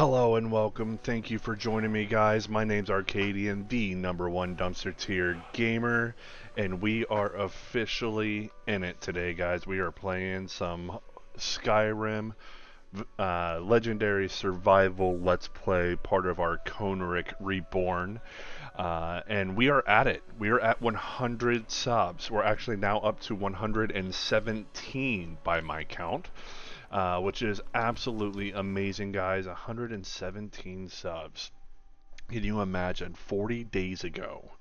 Hello and welcome. Thank you for joining me, guys. My name's Arcadian, the #1 dumpster tier gamer, and we are officially in it today, guys. We are playing some Skyrim Legendary Survival Let's Play, part of our Konahrik Reborn, and we are at it. We are at 100 subs. We're actually now up to 117 by my count. Which is absolutely amazing, guys. 117 subs. Can you imagine? 40 days ago,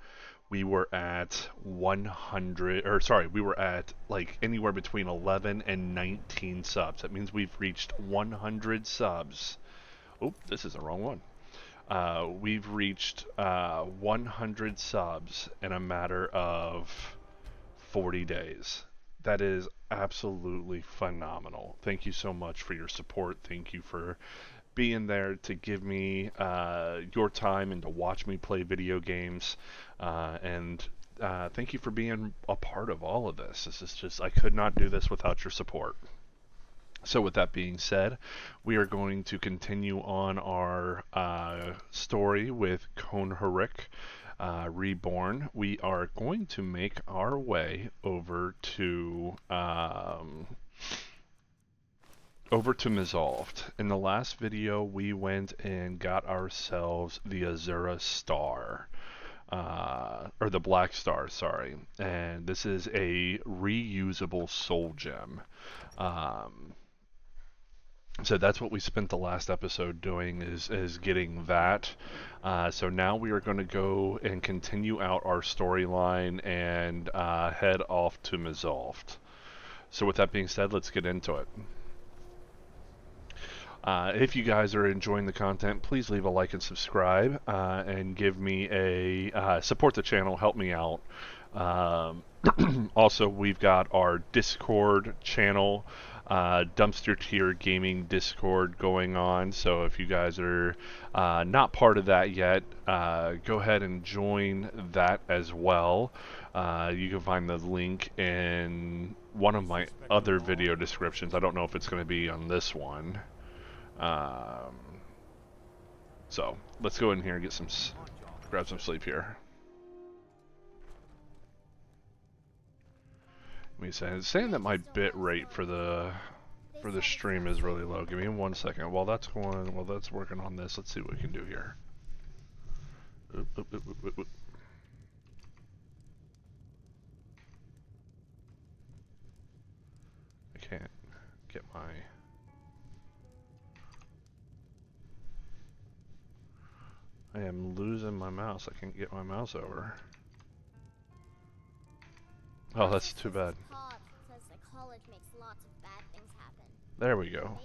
we were at 100, or sorry, we were at like anywhere between 11 and 19 subs. That means we've reached 100 subs. Oh, this is the wrong one. We've reached 100 subs in a matter of 40 days. That is absolutely phenomenal. Thank you so much for your support. Thank you for being there to give me your time and to watch me play video games. And thank you for being a part of all of this. This is just, I could not do this without your support. So with that being said, we are going to continue on our story with Konahrik Reborn. We are going to make our way over to Mzulft. In the last video, we went and got ourselves the Azura Star. Or the Black Star, sorry. And this is a reusable soul gem. So that's what we spent the last episode doing, is getting that. So now we are going to go and continue out our storyline and head off to Mzulft. So with that being said, let's get into it. If you guys are enjoying the content, please leave a like and subscribe, and give me a support the channel, help me out. Also, we've got our Discord channel, Dumpster Tier Gaming Discord going on. So if you guys are not part of that yet, go ahead and join that as well. You can find the link in one of my other video descriptions. I don't know if it's going to be on this one. So let's go in here and get grab some sleep here. It's saying that my bit rate for the stream is really low. Give me 1 second. While that's working on this, let's see what we can do here. Oop, oop, oop, oop, oop. I can't get my... I am losing my mouse. I can't get my mouse over. Oh, that's too bad. There we go.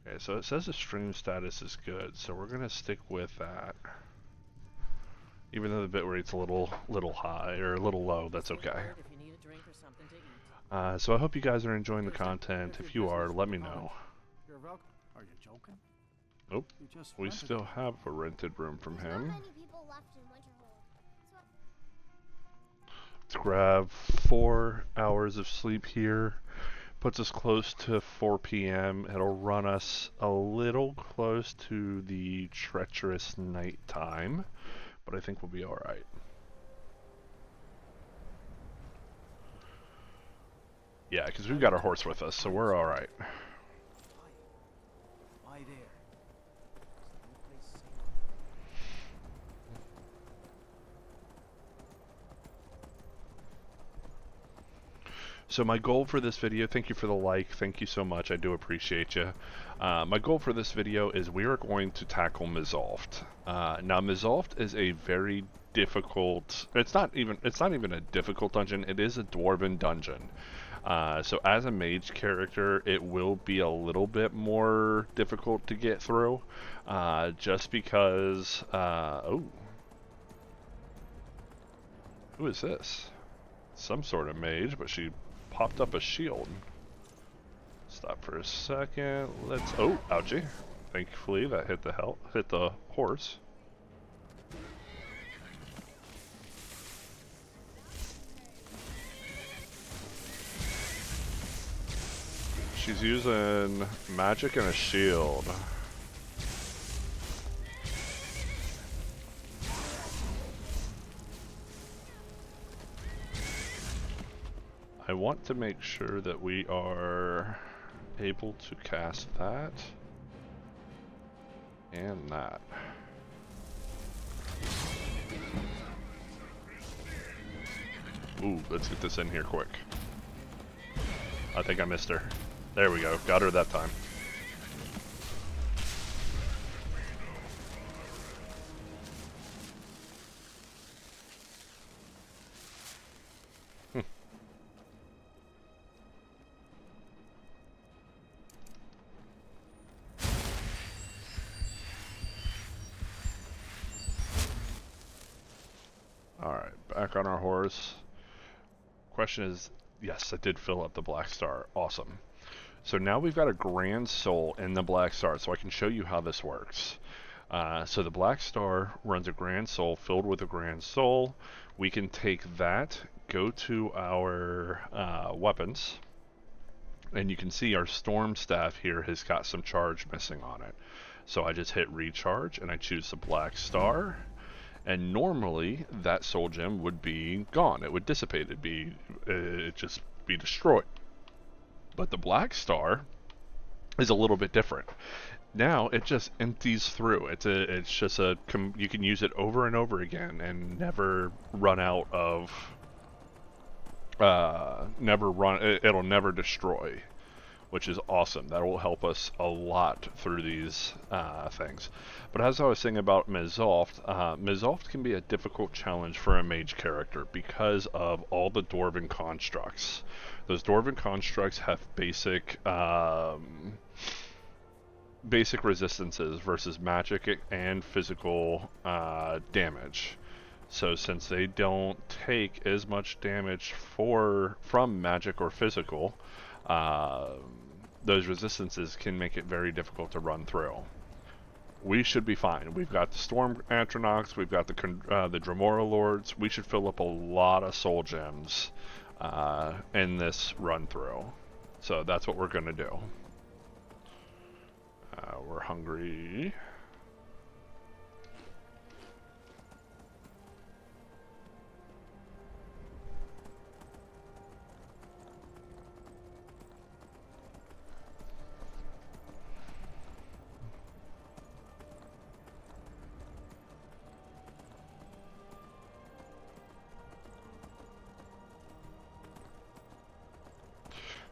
Okay, so it says the stream status is good, so we're gonna stick with that. Even though the bit rate's a little high, or a little low, that's okay. So I hope you guys are enjoying the content. If you are, let me know. Are you joking? Oh, we still have a rented room from him. Let's grab 4 hours of sleep here. Puts us close to 4 p.m. It'll run us a little close to the treacherous night time, but I think we'll be alright. Yeah, because we've got our horse with us, so we're alright. So my goal for this video, thank you for the like, thank you so much, I do appreciate you. My goal for this video is we are going to tackle Mzulft. Now Mzulft is a very difficult, it's not even a difficult dungeon, it is a dwarven dungeon. So as a mage character, it will be a little bit more difficult to get through, just because, oh. Who is this? Some sort of mage, but she popped up a shield. Stop for a second. Let's. Oh, ouchie! Thankfully, that hit the horse. she's using magic and a shield. I want to make sure that we are able to cast that and that. Ooh, let's get this in here quick. I think I missed her. There we go. Got her that time. Alright, back on our horse. Question is, yes, I did fill up the Black Star. Awesome. So now we've got a Grand Soul in the Black Star, so I can show you how this works. So the Black Star runs a Grand Soul filled with a Grand Soul. We can take that, go to our weapons, and you can see our Storm Staff here has got some charge missing on it. So I just hit recharge and I choose the Black Star. And normally, that soul gem would be gone. It would dissipate. It'd just be destroyed. But the Black Star is a little bit different. Now it just empties through. It's just you can use it over and over again and never run out of. It'll never destroy, which is awesome. That will help us a lot through these things. But as I was saying about Mzulft, Mzulft can be a difficult challenge for a mage character because of all the Dwarven constructs. Those Dwarven constructs have basic resistances versus magic and physical damage. So since they don't take as much damage from magic or physical, those resistances can make it very difficult to run through. We should be fine. We've got the Storm Atronachs, we've got the Dremora Lords. We should fill up a lot of soul gems in this run through. So that's what we're going to do. We're hungry.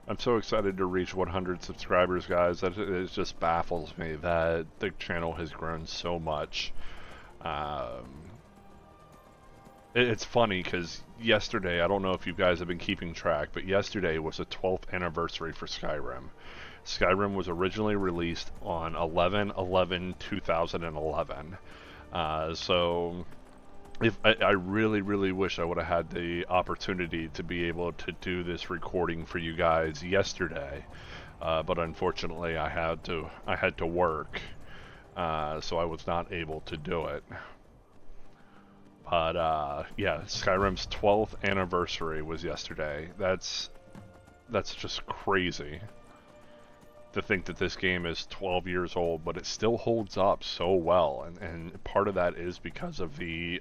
I'm so excited to reach 100 subscribers, guys. It just baffles me that the channel has grown so much. It's funny because yesterday, I don't know if you guys have been keeping track, but yesterday was the 12th anniversary for Skyrim. Skyrim was originally released on 11/11/2011. So I really, really wish I would have had the opportunity to be able to do this recording for you guys yesterday, but unfortunately I had to work, so I was not able to do it. But yeah, Skyrim's 12th anniversary was yesterday. That's just crazy to think that this game is 12 years old, but it still holds up so well, and part of that is because of the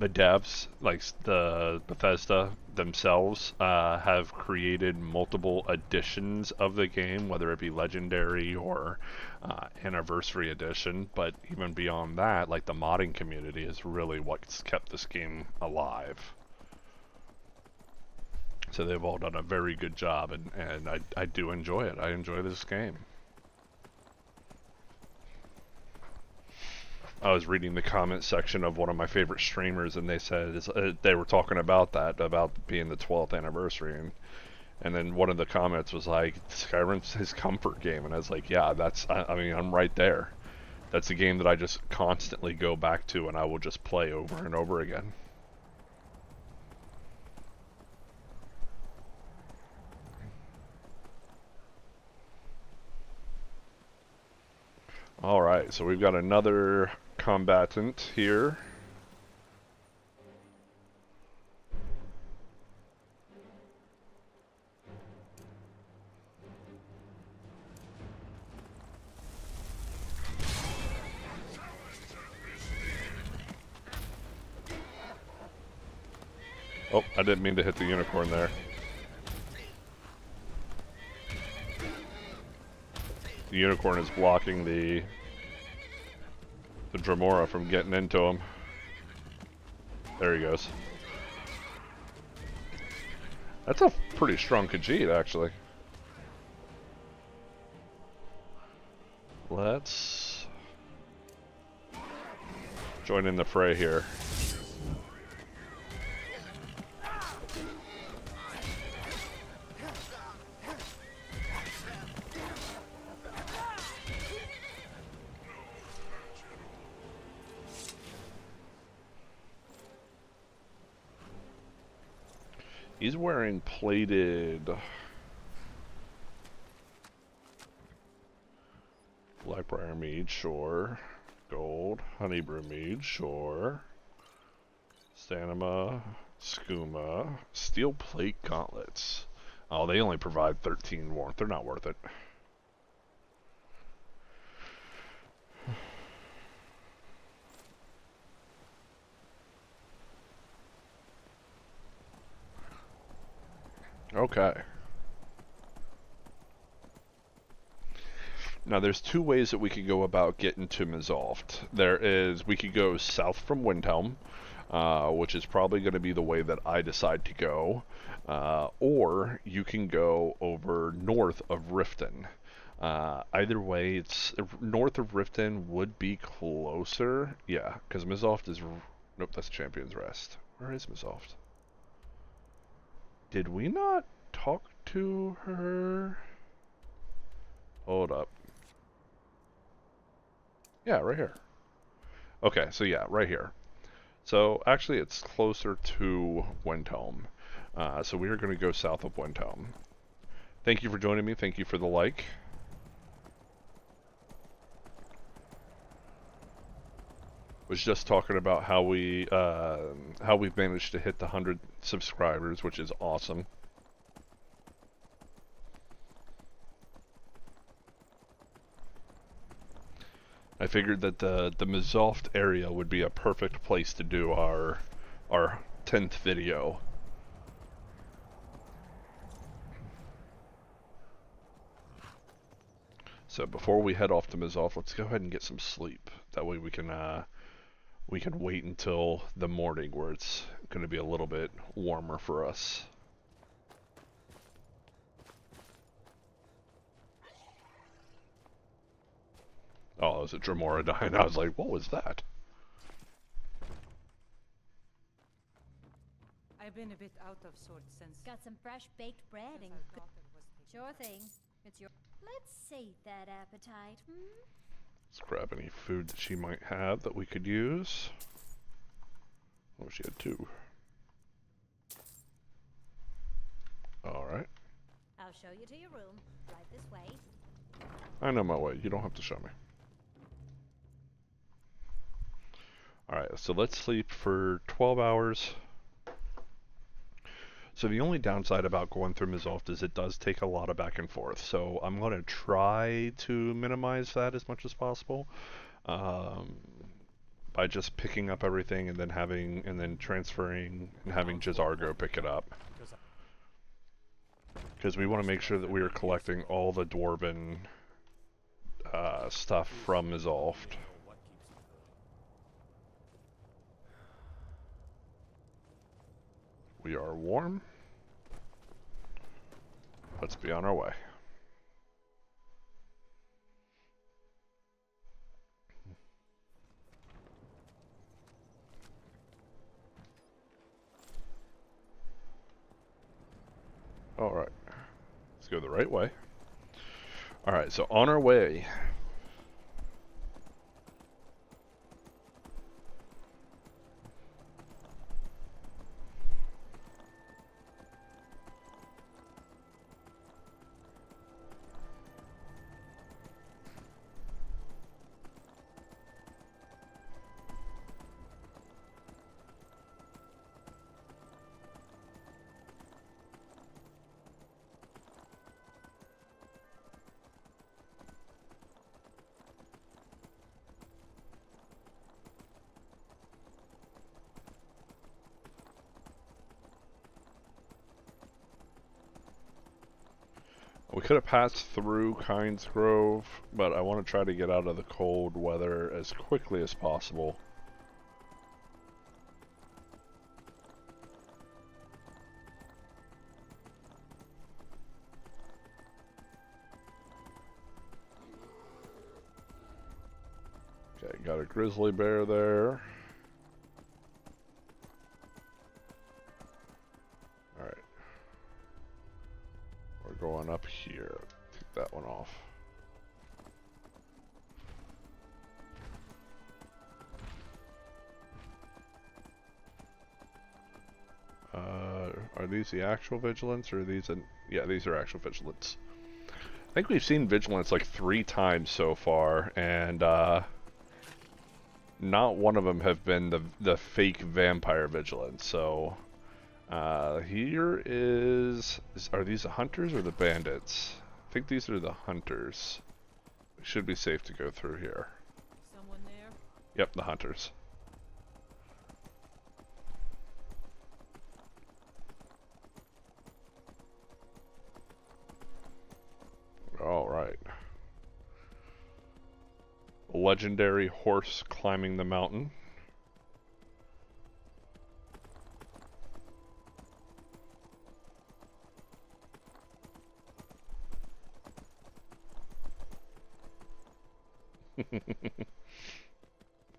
devs, like the Bethesda themselves, have created multiple editions of the game, whether it be Legendary or Anniversary Edition, but even beyond that, like the modding community is really what's kept this game alive. So they've all done a very good job, and I do enjoy it. I enjoy this game. I was reading the comment section of one of my favorite streamers, and they said they were talking about that, about being the 12th anniversary, and then one of the comments was like, Skyrim's his comfort game, and I was like, yeah, I mean, I'm right there. That's a game that I just constantly go back to, and I will just play over and over again. Alright, so we've got another combatant here. Oh, I didn't mean to hit the unicorn there. The unicorn is blocking the Dremora from getting into him. There he goes. That's a pretty strong Khajiit, actually. Let's join in the fray here. He's wearing plated Blackbriar Mead, sure. Gold, Honeybrew Mead, sure. Stanima, Skooma, Steel Plate Gauntlets. Oh, they only provide 13 warmth. They're not worth it. Okay. Now, there's two ways that we could go about getting to Mzulft. We could go south from Windhelm, which is probably going to be the way that I decide to go, or you can go over north of Riften. Either way, it's north of Riften would be closer. Yeah, because Mzulft is... Nope, that's Champion's Rest. Where is Mzulft? Did we not talk to her? Hold up. Yeah, right here. Okay, so yeah, right here. So actually it's closer to Windhelm. So we are going to go south of Windhelm. Thank you for joining me. Thank you for the like. Was just talking about how we've managed to hit the 100 subscribers, which is awesome. I figured that the Mzulft area would be a perfect place to do our 10th video. So before we head off to Mzulft, let's go ahead and get some sleep. That way we can wait until the morning where it's going to be a little bit warmer for us. Oh, it was a Dremora dying. I was like, what was that? I've been a bit out of sorts since... Got some fresh baked bread and... Sure thing. It's your... Let's sate that appetite, Let's grab any food that she might have that we could use. Oh, she had 2. Alright. I'll show you to your room. Right this way. I know my way. You don't have to show me. Alright, so let's sleep for 12 hours. So the only downside about going through Mzulft is it does take a lot of back and forth. So I'm going to try to minimize that as much as possible. By just picking up everything and then transferring and having Jazar go pick it up. Because we want to make sure that we are collecting all the Dwarven stuff from Mzulft. We are warm. Let's be on our way. Alright. Let's go the right way. Alright, so on our way. We could have passed through Kynes Grove, but I want to try to get out of the cold weather as quickly as possible. Okay, got a grizzly bear there. Alright. We're going up here. Take that one off. Are these the actual vigilance, or are these yeah, these are actual vigilance. I think we've seen vigilance like 3 times so far, and not one of them have been the fake vampire vigilance. So here are these the hunters or the bandits? I think these are the hunters. We should be safe to go through here. Someone there? Yep, the hunters. All right. Legendary horse climbing the mountain.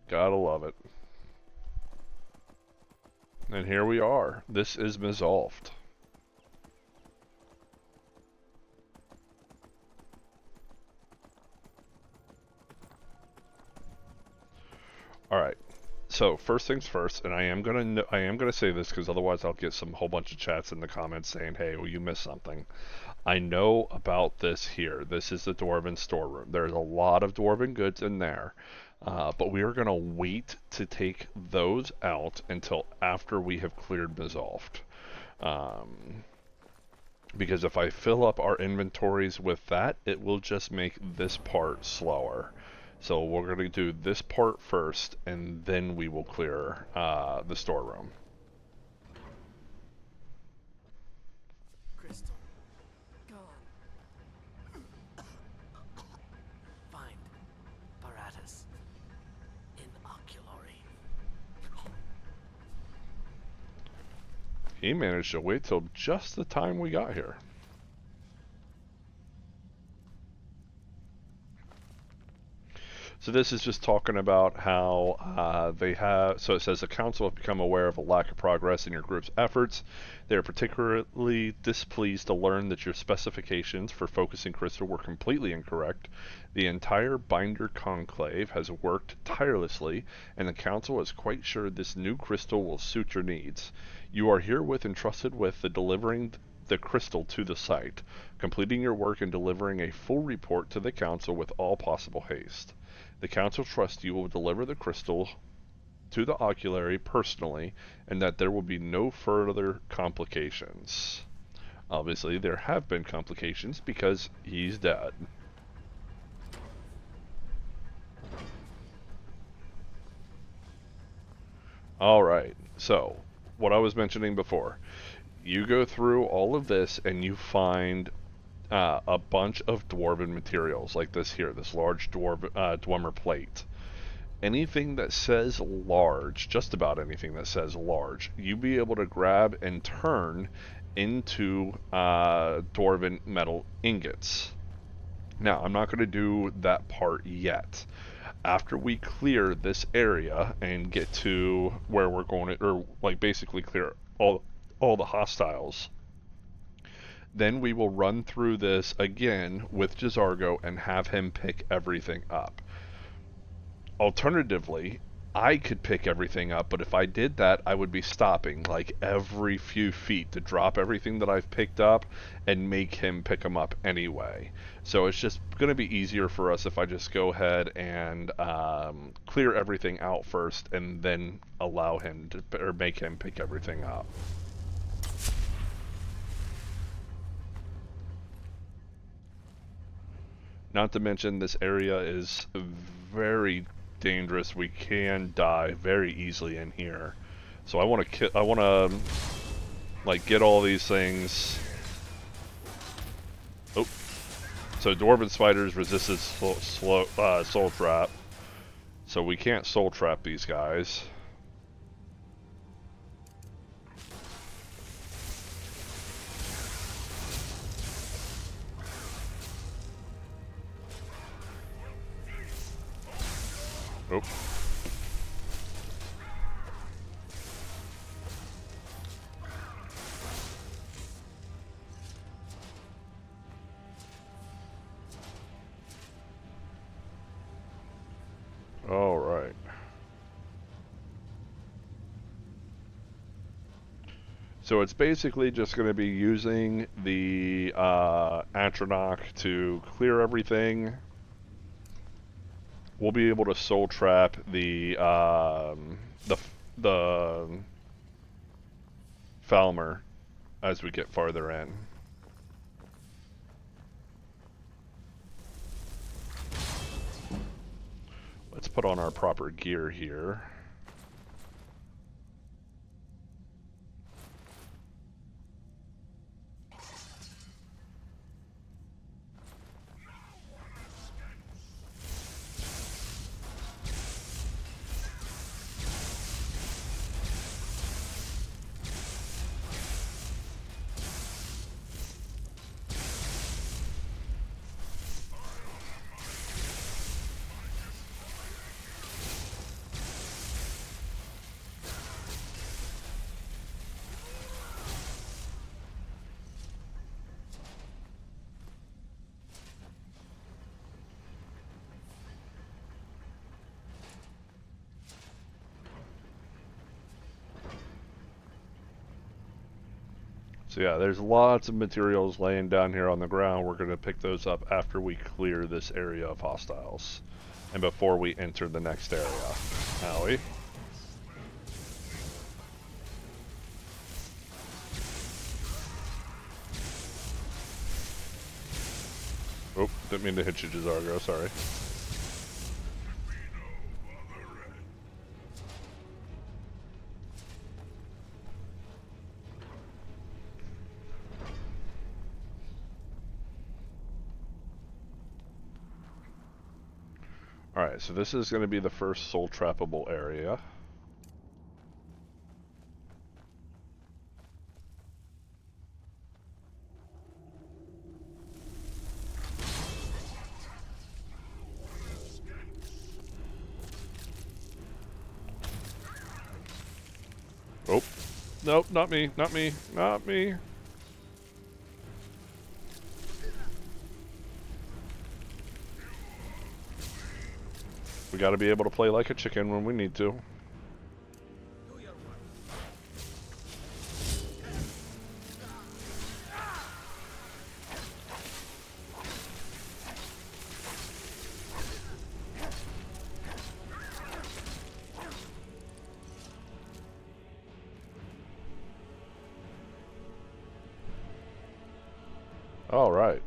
Gotta love it. And here we are. This is Mzulft. Alright, so first things first, and I am gonna say this because otherwise I'll get some whole bunch of chats in the comments saying, hey, well, you missed something. I know about this here. This is the Dwarven storeroom. There's a lot of Dwarven goods in there, but we are gonna wait to take those out until after we have cleared Mzulft. Because if I fill up our inventories with that, it will just make this part slower. So we're going to do this part first, and then we will clear the storeroom. Crystal. Gone. Find. Paratus. Inoculary. He managed to wait till just the time we got here. So this is just talking about how they have, so it says the council have become aware of a lack of progress in your group's efforts. They are particularly displeased to learn that your specifications for focusing crystal were completely incorrect. The entire Binder Conclave has worked tirelessly, and the council is quite sure this new crystal will suit your needs. You are herewith entrusted with delivering the crystal to the site, completing your work and delivering a full report to the council with all possible haste. The council trusts you will deliver the crystal to the oculary personally, and that there will be no further complications. Obviously, there have been complications because he's dead. Alright, so, what I was mentioning before. You go through all of this and you find a bunch of dwarven materials like this here, this large dwemer plate. Anything that says large, just about anything that says large, you be able to grab and turn into dwarven metal ingots. Now, I'm not going to do that part yet. After we clear this area and get to where we're going to, or like basically clear all the hostiles, then we will run through this again with Jazargo and have him pick everything up. Alternatively, I could pick everything up, but if I did that, I would be stopping like every few feet to drop everything that I've picked up and make him pick them up anyway. So it's just going to be easier for us if I just go ahead and clear everything out first and then allow him to, or make him pick everything up. Not to mention, this area is very dangerous. We can die very easily in here. So I want to like get all these things. Oh, So dwarven spiders resisted soul trap. So we can't soul trap these guys. Oop. All right. So it's basically just going to be using the Atronach to clear everything. We'll be able to soul trap the Falmer as we get farther in. Let's put on our proper gear here. So yeah, there's lots of materials laying down here on the ground. We're going to pick those up after we clear this area of hostiles. And before we enter the next area. Owie. Oh, didn't mean to hit you, Jazargo, sorry. Alright, so this is going to be the first soul trappable area. Oh, nope, not me, not me, not me. We gotta be able to play like a chicken when we need to. All right.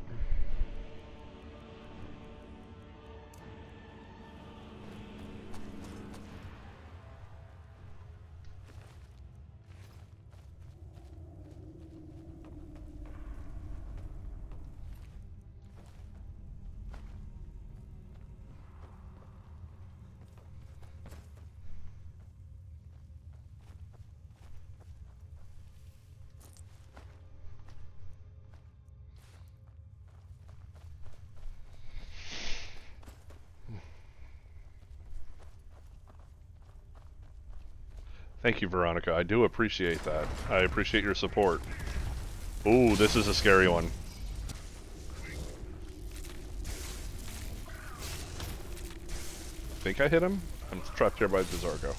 Thank you, Veronica. I do appreciate that. I appreciate your support. Ooh, this is a scary one. Think I hit him? I'm trapped here by Jazargo.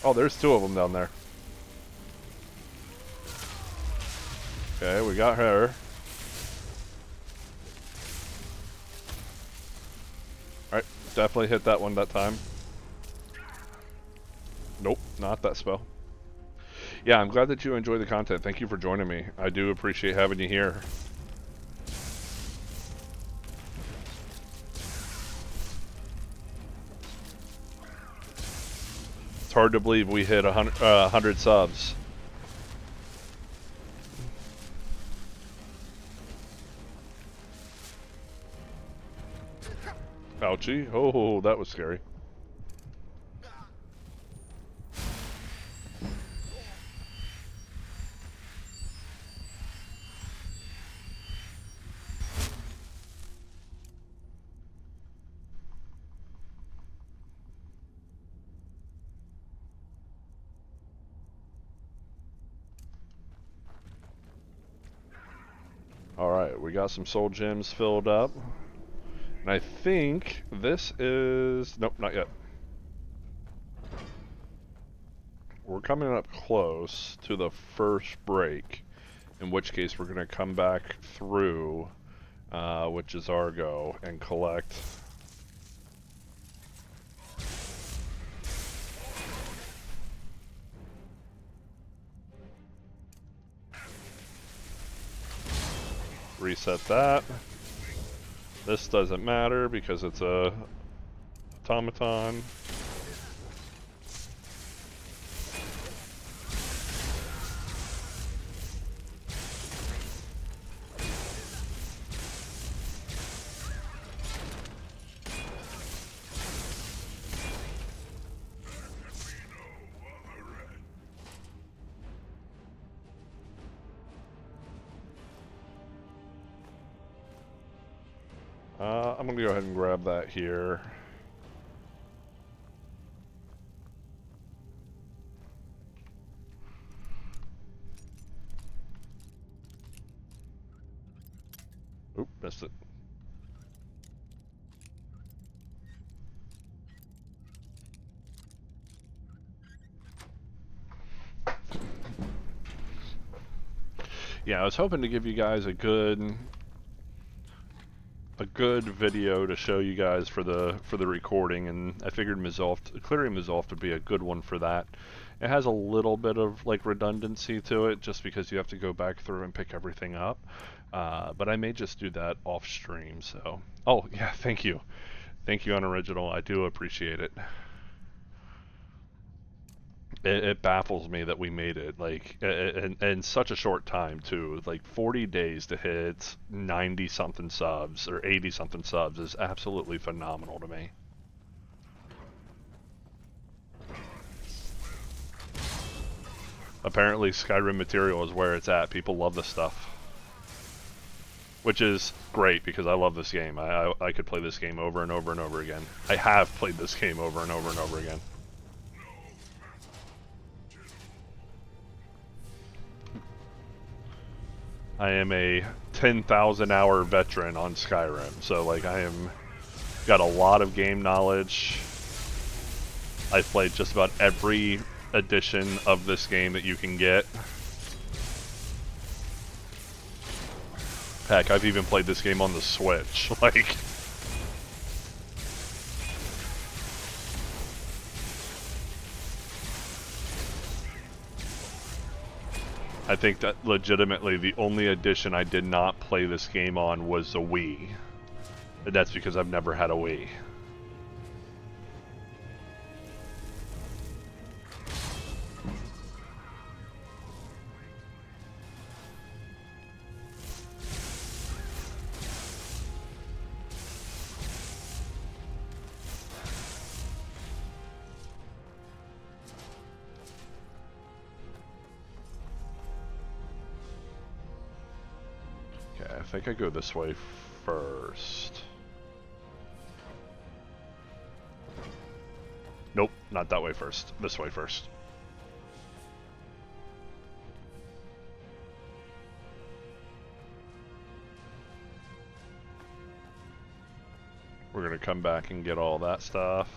Oh, there's two of them down there. Okay, we got her. Alright, definitely hit that one that time. Nope, not that spell. Yeah, I'm glad that you enjoy the content. Thank you for joining me. I do appreciate having you here. hard to believe we hit 100 subs. Ouchie. Oh, that was scary. Alright, we got some soul gems filled up. And I think this is... Nope, not yet. We're coming up close to the first break, in which case we're going to come back through, which is Argo, and collect... Reset that. This doesn't matter because it's a automaton. I'm gonna go ahead and grab that here. Oop, missed it. Yeah, I was hoping to give you guys a good video to show you guys for the recording, and I figured clearing Mzulft would be a good one for that. It has a little bit of like redundancy to it, just because you have to go back through and pick everything up. But I may just do that off stream. So, oh yeah, thank you, Unoriginal. I do appreciate it. It baffles me that we made it like in such a short time too. Like 40 days to hit 90 something subs or 80 something subs is absolutely phenomenal to me. Apparently Skyrim material is where it's at. People love this stuff, which is great because I love this game. I could play this game over and over and over again. I have played this game over and over and over again. I am a 10,000 hour veteran on Skyrim, so like I am got a lot of game knowledge. I've played just about every edition of this game that you can get. Heck, I've even played this game on the Switch. Like, I think that legitimately the only edition I did not play this game on was the Wii. And that's because I've never had a Wii. I think I go this way first. Nope, not that way first. This way first. We're gonna come back and get all that stuff.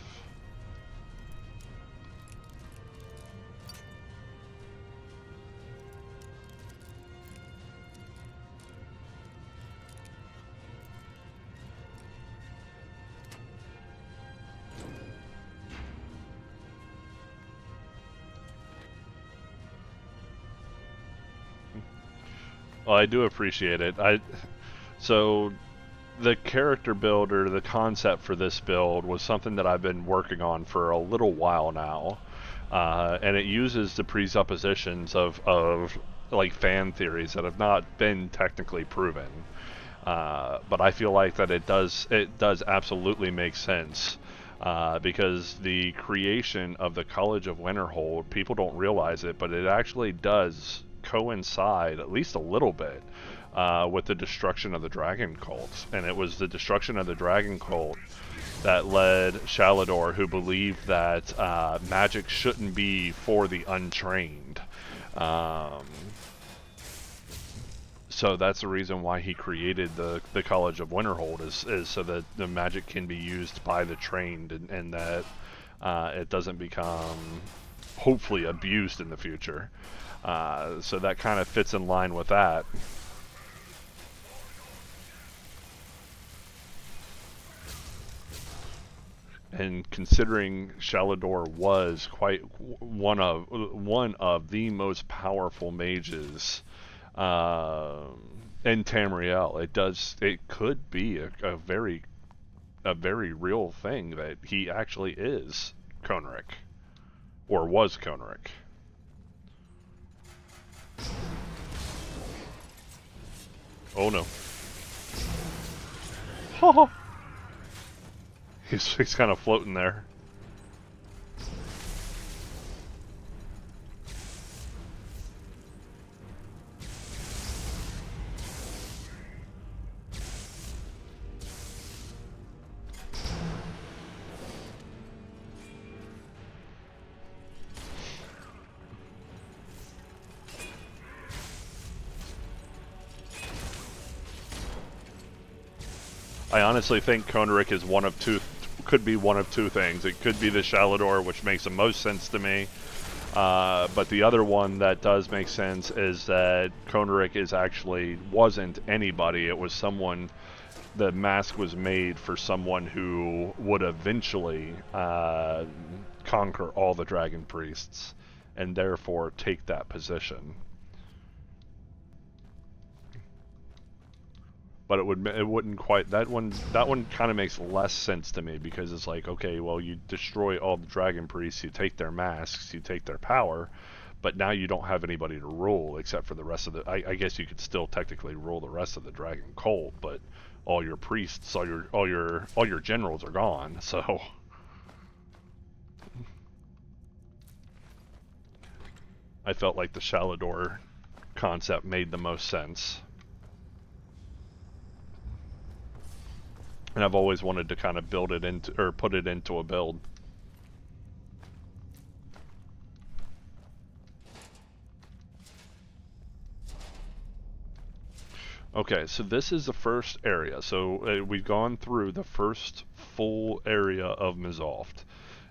Well, I do appreciate it. So the character build, or the concept for this build, was something that I've been working on for a little while now, and it uses the presuppositions of like fan theories that have not been technically proven, but I feel like that it does absolutely make sense. Because the creation of the College of Winterhold, people don't realize it, but it actually does coincide, at least a little bit, with the destruction of the Dragon Cult. And it was the destruction of the Dragon Cult that led Shalador, who believed that magic shouldn't be for the untrained. So that's the reason why he created the College of Winterhold, is so that the magic can be used by the trained, and that it doesn't become, hopefully, abused in the future. So that kind of fits in line with that. And considering Shalador was quite one of the most powerful mages in Tamriel, it could be a very real thing that he actually is Konahrik, or was Konahrik. Oh no. He's kind of floating there. I honestly think Konahrik is could be one of two things. It could be the Shalador, which makes the most sense to me. But the other one that does make sense is that Konahrik wasn't anybody. It was someone. The mask was made for someone who would eventually conquer all the dragon priests, and therefore take that position. But it wouldn't quite, that one kind of makes less sense to me, because it's like, okay, well, you destroy all the dragon priests, you take their masks, you take their power, but now you don't have anybody to rule except for the rest of the, I guess you could still technically rule the rest of the dragon cult, but all your priests, all your generals are gone. So I felt like the Shalador concept made the most sense. And I've always wanted to kind of build it into, or put it into a build. Okay, so this is the first area. So we've gone through the first full area of Mzulft.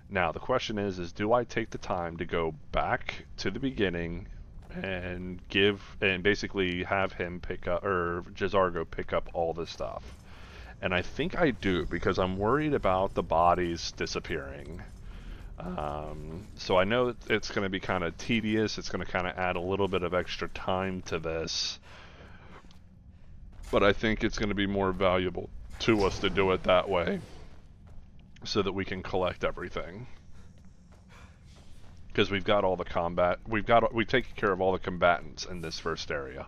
Now the question is do I take the time to go back to the beginning and basically have him pick up, or J'zargo pick up all this stuff? And I think I do, because I'm worried about the bodies disappearing. So I know it's going to be kind of tedious. It's going to kind of add a little bit of extra time to this. But I think it's going to be more valuable to us to do it that way, so that we can collect everything. Because we've got all the combat. We've taken care of all the combatants in this first area.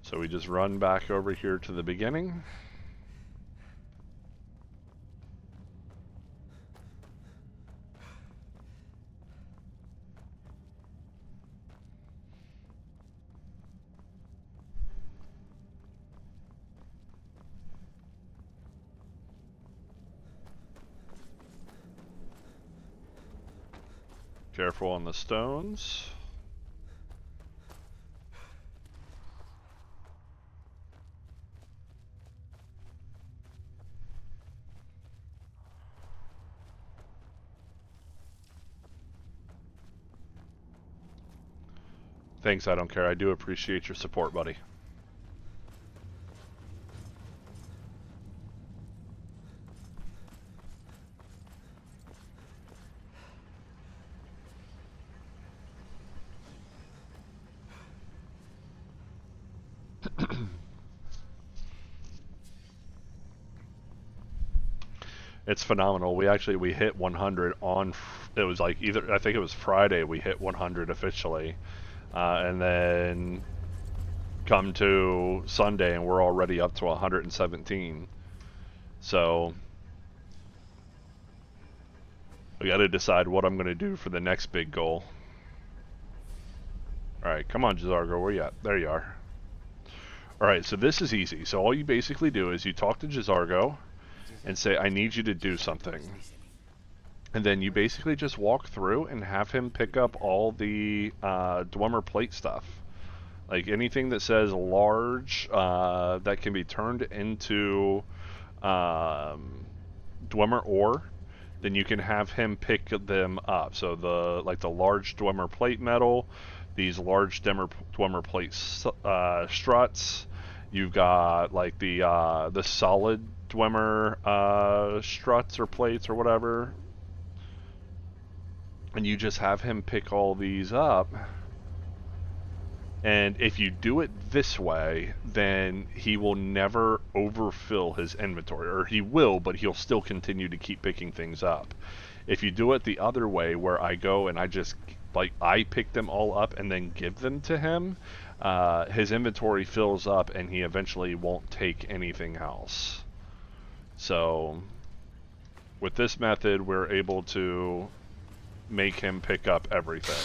So we just run back over here to the beginning. Careful on the stones. Thanks, I don't care. I do appreciate your support, buddy. It's phenomenal. We hit 100 on. It was like either I think it was Friday we hit 100 officially, and then come to Sunday and we're already up to 117. So we got to decide what I'm going to do for the next big goal. All right, come on, Jazargo, where you at? There you are. All right, so this is easy. So all you basically do is you talk to Jazargo and say, I need you to do something. And then you basically just walk through and have him pick up all the Dwemer plate stuff. Like anything that says large that can be turned into Dwemer ore, then you can have him pick them up. So the large Dwemer plate metal, these large Dwemer plate struts. You've got like the solid Dwemer struts or plates or whatever, and you just have him pick all these up. And if you do it this way, then he will never overfill his inventory. Or he will, but he'll still continue to keep picking things up. If you do it the other way, where I go and I just, I pick them all up and then give them to him, his inventory fills up and he eventually won't take anything else. So, with this method, we're able to make him pick up everything.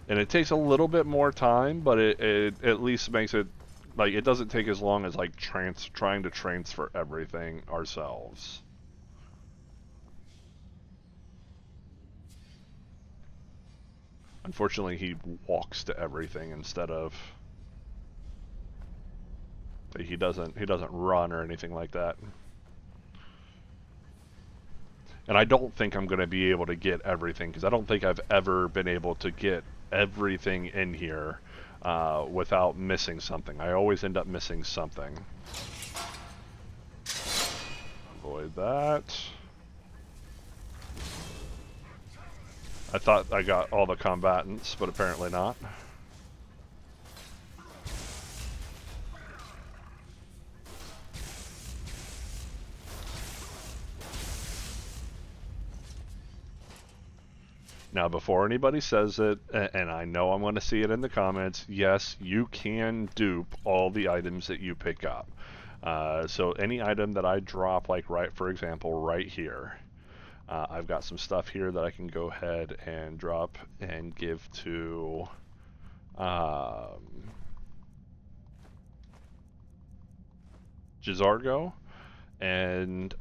And it takes a little bit more time, but it at least makes it, it doesn't take as long as, trying to transfer everything ourselves. Unfortunately, he walks to everything instead of... He doesn't run or anything like that. And I don't think I'm going to be able to get everything, because I don't think I've ever been able to get everything in here without missing something. I always end up missing something. Avoid that. I thought I got all the combatants, but apparently not. Now, before anybody says it, and I know I'm going to see it in the comments, yes, you can dupe all the items that you pick up. So any item that I drop, for example, right here, I've got some stuff here that I can go ahead and drop and give to Jazargo, and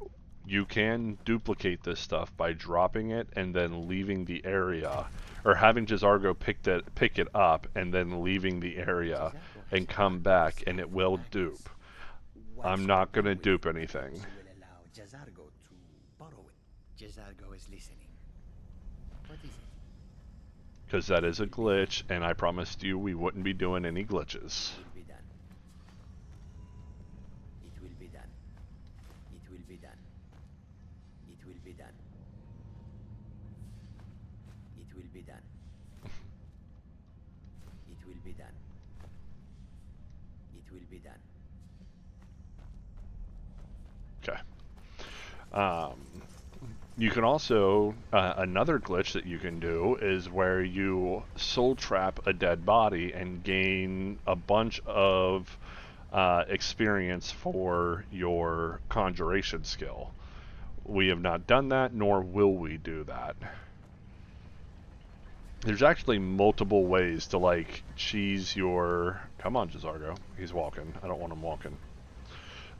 you can duplicate this stuff by dropping it and then leaving the area, or having Jazargo pick it up and then leaving the area and come back, and it will dupe. I'm not going to dupe anything. Because that is a glitch, and I promised you we wouldn't be doing any glitches. Okay. You can also, another glitch that you can do is where you soul trap a dead body and gain a bunch of experience for your conjuration skill. We have not done that, nor will we do that. There's actually multiple ways to cheese your... Come on, Jazargo. He's walking. I don't want him walking.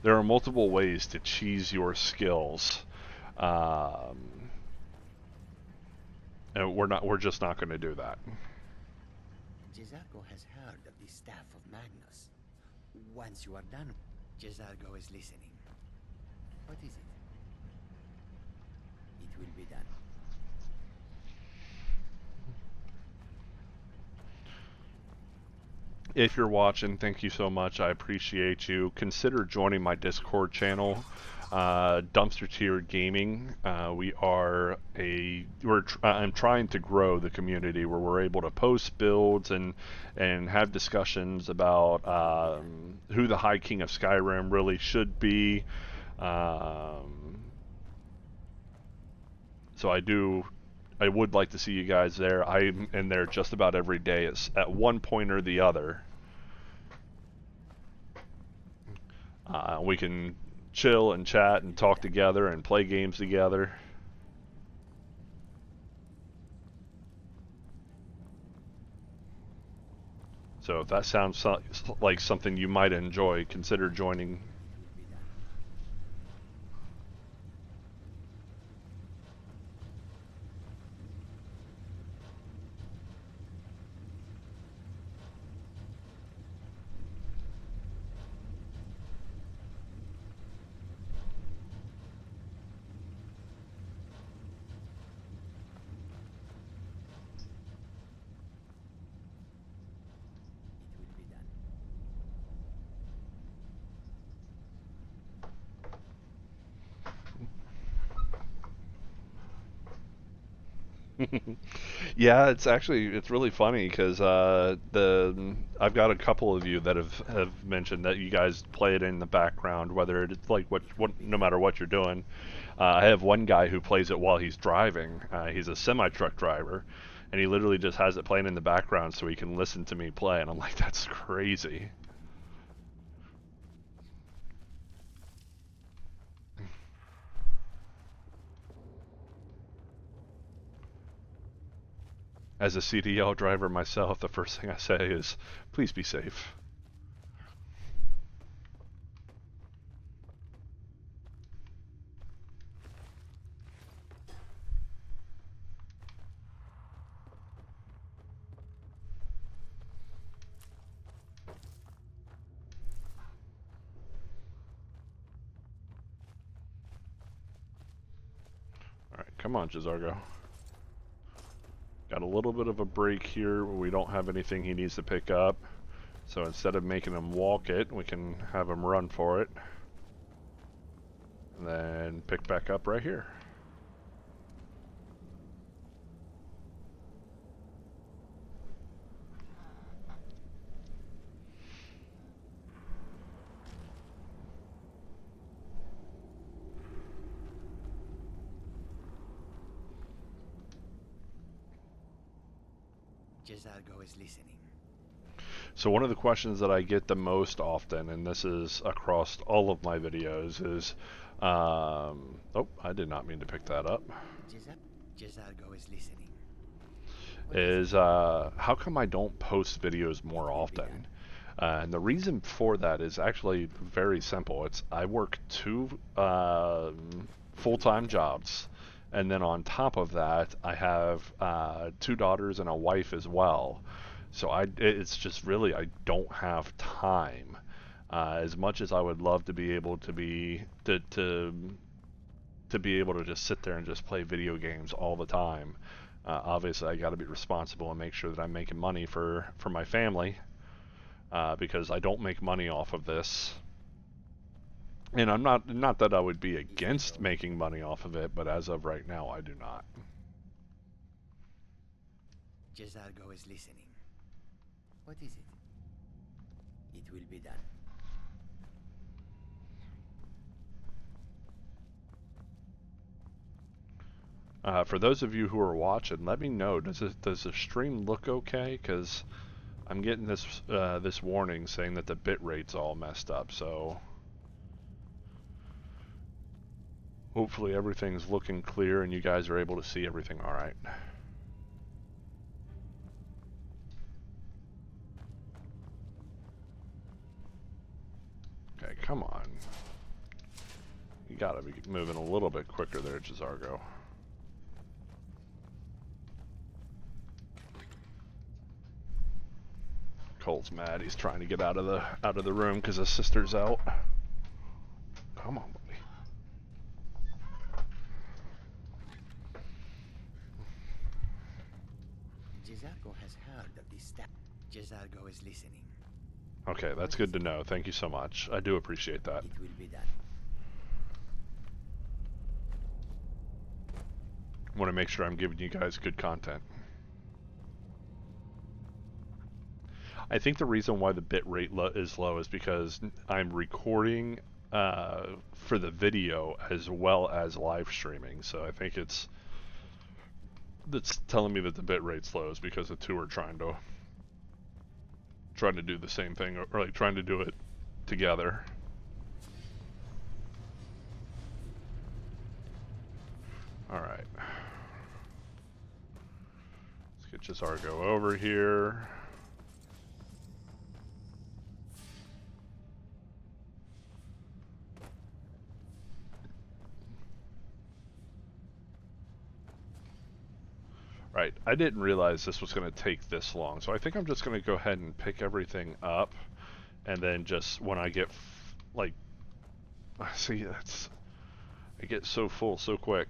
There are multiple ways to cheese your skills. And we're just not going to do that. Jazargo has heard of the staff of Magnus. Once you are done, Jazargo is listening. What is it? It will be done. If you're watching, thank you so much. I appreciate you. Consider joining my Discord channel. Dumpster Tier Gaming. I'm trying to grow the community where we're able to post builds and have discussions about who the High King of Skyrim really should be. So I would like to see you guys there. I'm in there just about every day. It's at one point or the other. We can chill and chat and talk together and play games together. So if that sounds like something you might enjoy, consider joining. Yeah, it's really funny because I've got a couple of you that have mentioned that you guys play it in the background, whether it's like what no matter what you're doing. I have one guy who plays it while he's driving. He's a semi truck driver, and he literally just has it playing in the background so he can listen to me play. And I'm like, that's crazy. As a CDL driver myself, the first thing I say is, please be safe. Alright, come on, Jazargo. Got a little bit of a break here where we don't have anything he needs to pick up. So instead of making him walk it, we can have him run for it. And then pick back up right here. Jezargo is listening. So one of the questions that I get the most often, and this is across all of my videos, is, oh, I did not mean to pick that up. Jezargo is listening. Is how come I don't post videos more often? And the reason for that is actually very simple. I work two full-time jobs, and then on top of that, I have 2 daughters and a wife as well. So it's just really I don't have time. As much as I would love to be able to be to be able to just sit there and just play video games all the time. Obviously, I got to be responsible and make sure that I'm making money for my family, because I don't make money off of this. And I'm not that I would be against making money off of it, but as of right now, I do not. Jezargo is listening. What is it? It will be done. For those of you who are watching, let me know. Does the stream look okay? Because I'm getting this warning saying that the bit rate's all messed up. So hopefully everything's looking clear and you guys are able to see everything all right. Okay, come on. You gotta be moving a little bit quicker there, Jazargo. Cole's mad. He's trying to get out of the room because his sister's out. Come on, buddy. Jezargo has heard of this staff. Jezargo is listening. Okay, that's good to know. Thank you so much. I do appreciate that. It will be done. want to make sure I'm giving you guys good content. I think the reason why the bit rate is low is because I'm recording for the video as well as live streaming. So I think that's telling me that the bit rate's low is because the two are trying to do the same thing, or like trying to do it together. All right. Let's get Jazargo over here. Right, I didn't realize this was going to take this long, so I think I'm just going to go ahead and pick everything up, and then just when I get, like, see, I get so full so quick.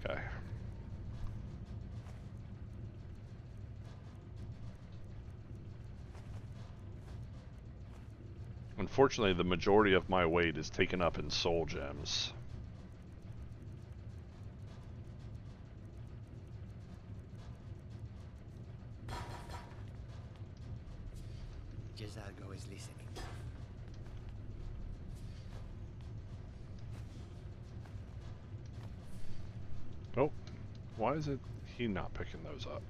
Okay. Unfortunately, the majority of my weight is taken up in soul gems. Jezargo is listening. Oh, why is it he not picking those up?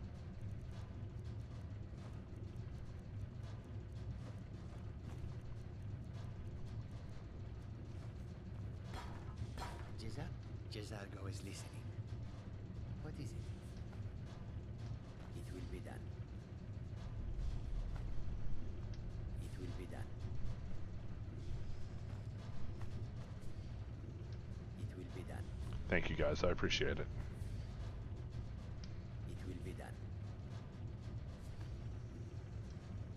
Jezargo is listening. What is it? It will be done. It will be done. It will be done. Thank you guys, I appreciate it. It will be done.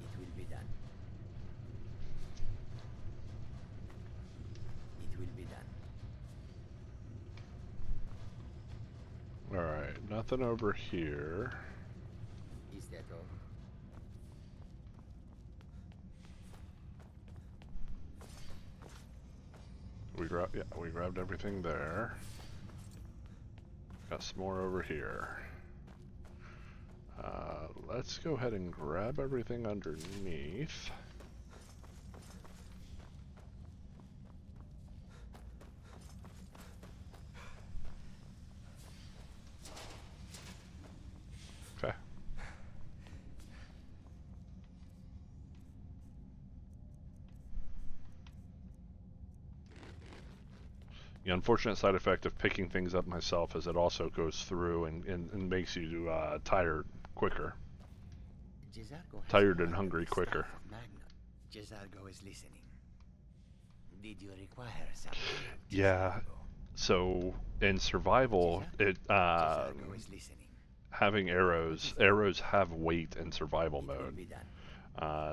It will be done. It will be done. Alright, nothing over here. Is that all? We grabbed everything there. Got some more over here. Let's go ahead and grab everything underneath. Okay. The unfortunate side effect of picking things up myself is it also goes through and makes you tired quicker. Tired and hungry quicker. Jezargo is listening. Did you require something? Yeah. So in survival, Jezargo is listening. having arrows have weight in survival mode.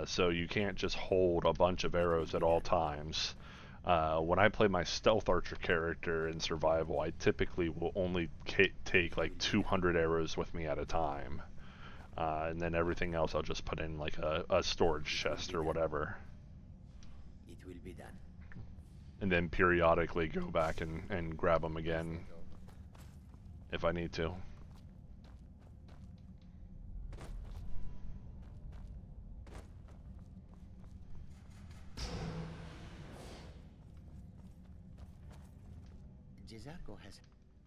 So you can't just hold a bunch of arrows at all times. When I play my stealth archer character in survival, I typically will only take like 200 arrows with me at a time. And then everything else I'll just put in like a storage chest or whatever. It will be done. And then periodically go back and grab them again if I need to.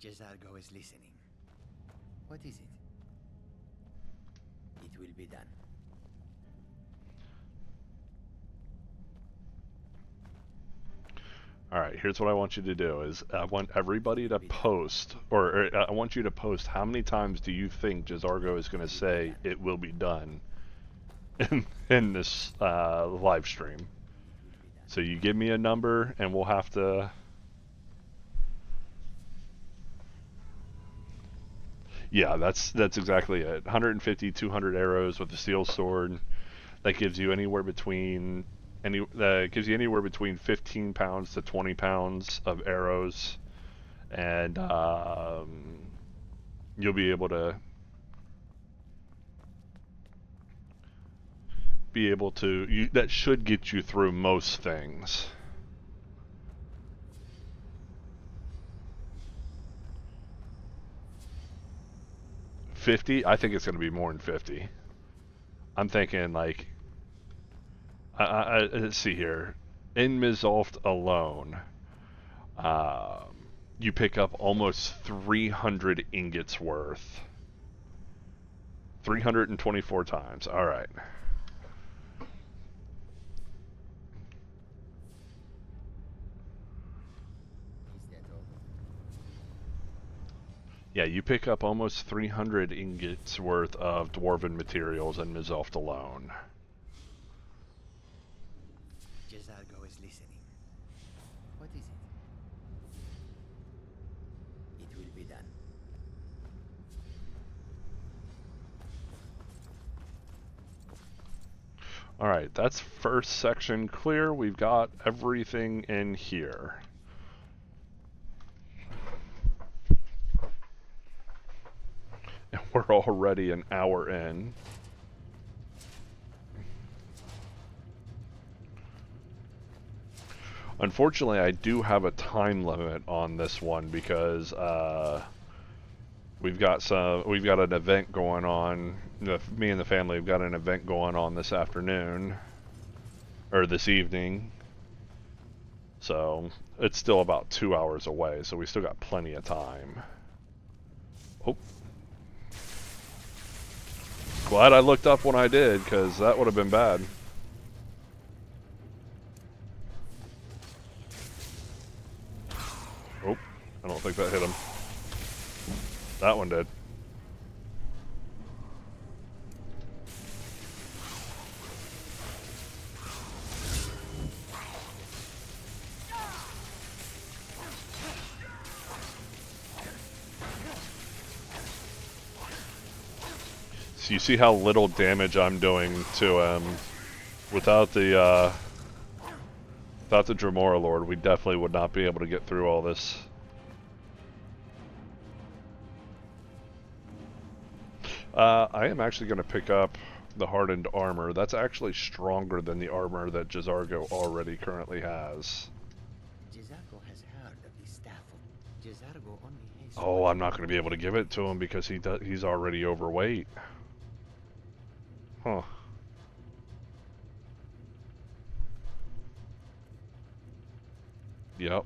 Jezargo is listening. What is it? It will be done. Alright, here's what I want you to do is I want everybody to post, or I want you to post how many times do you think Jezargo is going to say it will be done in this live stream. So you give me a number and we'll have to... Yeah, that's exactly it. 150, 200 arrows with the steel sword. That gives you anywhere between 15 pounds to 20 pounds of arrows, and you'll be able to be able to, that should get you through most things. $50? I think it's going to be more than 50. I'm thinking like, let's see here. In Mzulft alone, you pick up almost 300 ingots worth. 324 times. All right. Is that all? Yeah, you pick up almost 300 ingots worth of dwarven materials in Mzulft alone. Jezargo is listening. What is it? It will be done. Alright, that's first section clear. We've got everything in here. And we're already an hour in. Unfortunately, I do have a time limit on this one because we've got an event going on. Me and the family have got an event going on this afternoon or this evening. So it's still about 2 hours away, so we still got plenty of time. Oh. Glad I looked up when I did, because that would have been bad. Oh, I don't think that hit him. That one did. So you see how little damage I'm doing to him. Without the Dremora Lord, we definitely would not be able to get through all this. I am actually going to pick up the hardened armor. That's actually stronger than the armor that Jezargo already currently has. Jezargo has heard of the staff of Jezargo only has. Oh, I'm not going to be able to give it to him because he's already overweight. Huh. Yep.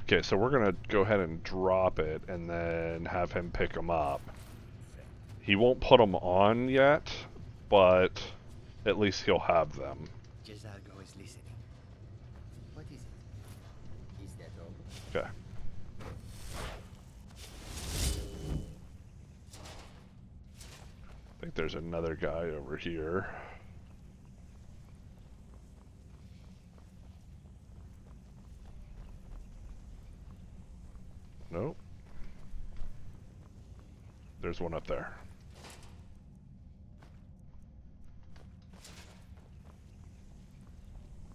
Okay, so we're going to go ahead and drop it and then have him pick them up. He won't put them on yet, but at least he'll have them. Jezargo is listening. What is it? Is that all? Okay. I think there's another guy over here. Nope. There's one up there.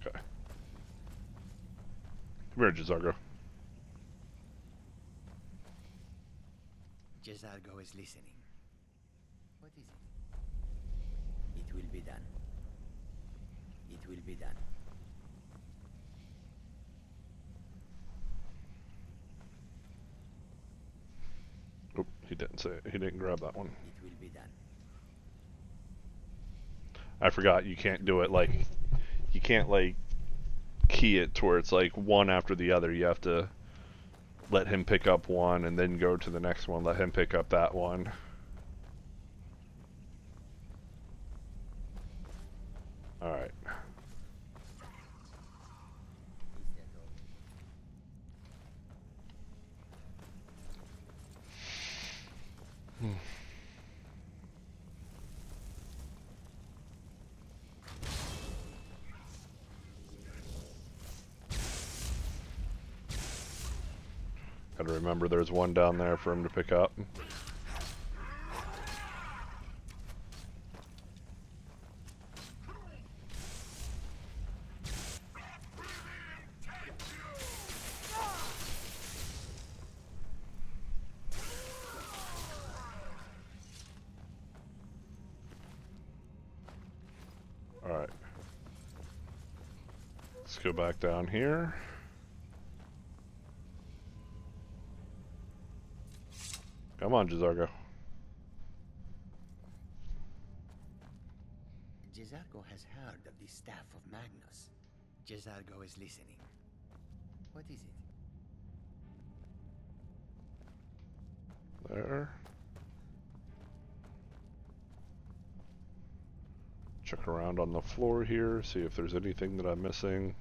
Okay. Come here, Jezargo. Jezargo is listening. What is it? It will be done. It will be done. Oop, he didn't say it. He didn't grab that one. It will be done. I forgot you can't do it like, you can't like key it to where it's like one after the other. You have to let him pick up one and then go to the next one, let him pick up that one. Alright. Is that all? Gotta remember there's one down there for him to pick up. go back down here. Come on, Jizargo. Jizargo has heard of the staff of Magnus. Jizargo is listening. What is it? There. Check around on the floor here, see if there's anything that I'm missing.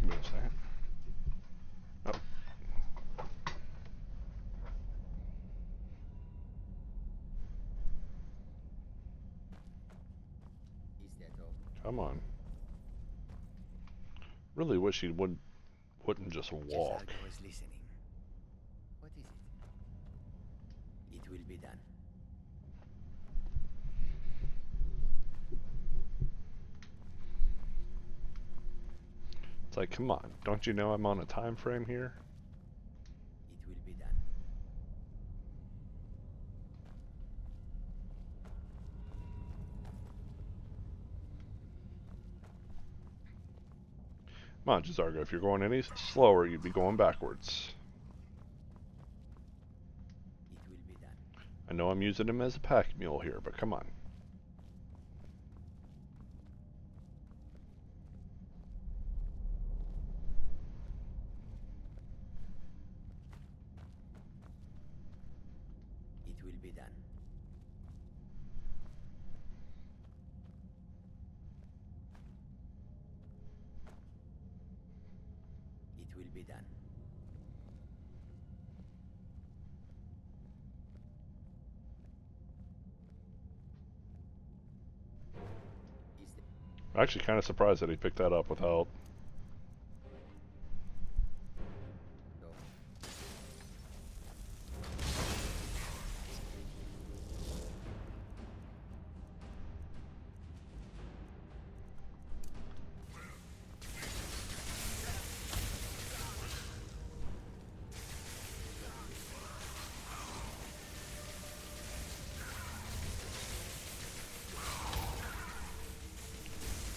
Give me a second. Oh. Is that all? Come on. Really wish he wouldn't just walk. Jizargo is listening. What is it? It will be done. It's like, come on, don't you know I'm on a time frame here? It will be done. Come on, Jizargo, if you're going any slower, you'd be going backwards. It will be done. I know I'm using him as a pack mule here, but come on. It will be done. It will be done. Is the I'm actually kind of surprised that he picked that up without... go?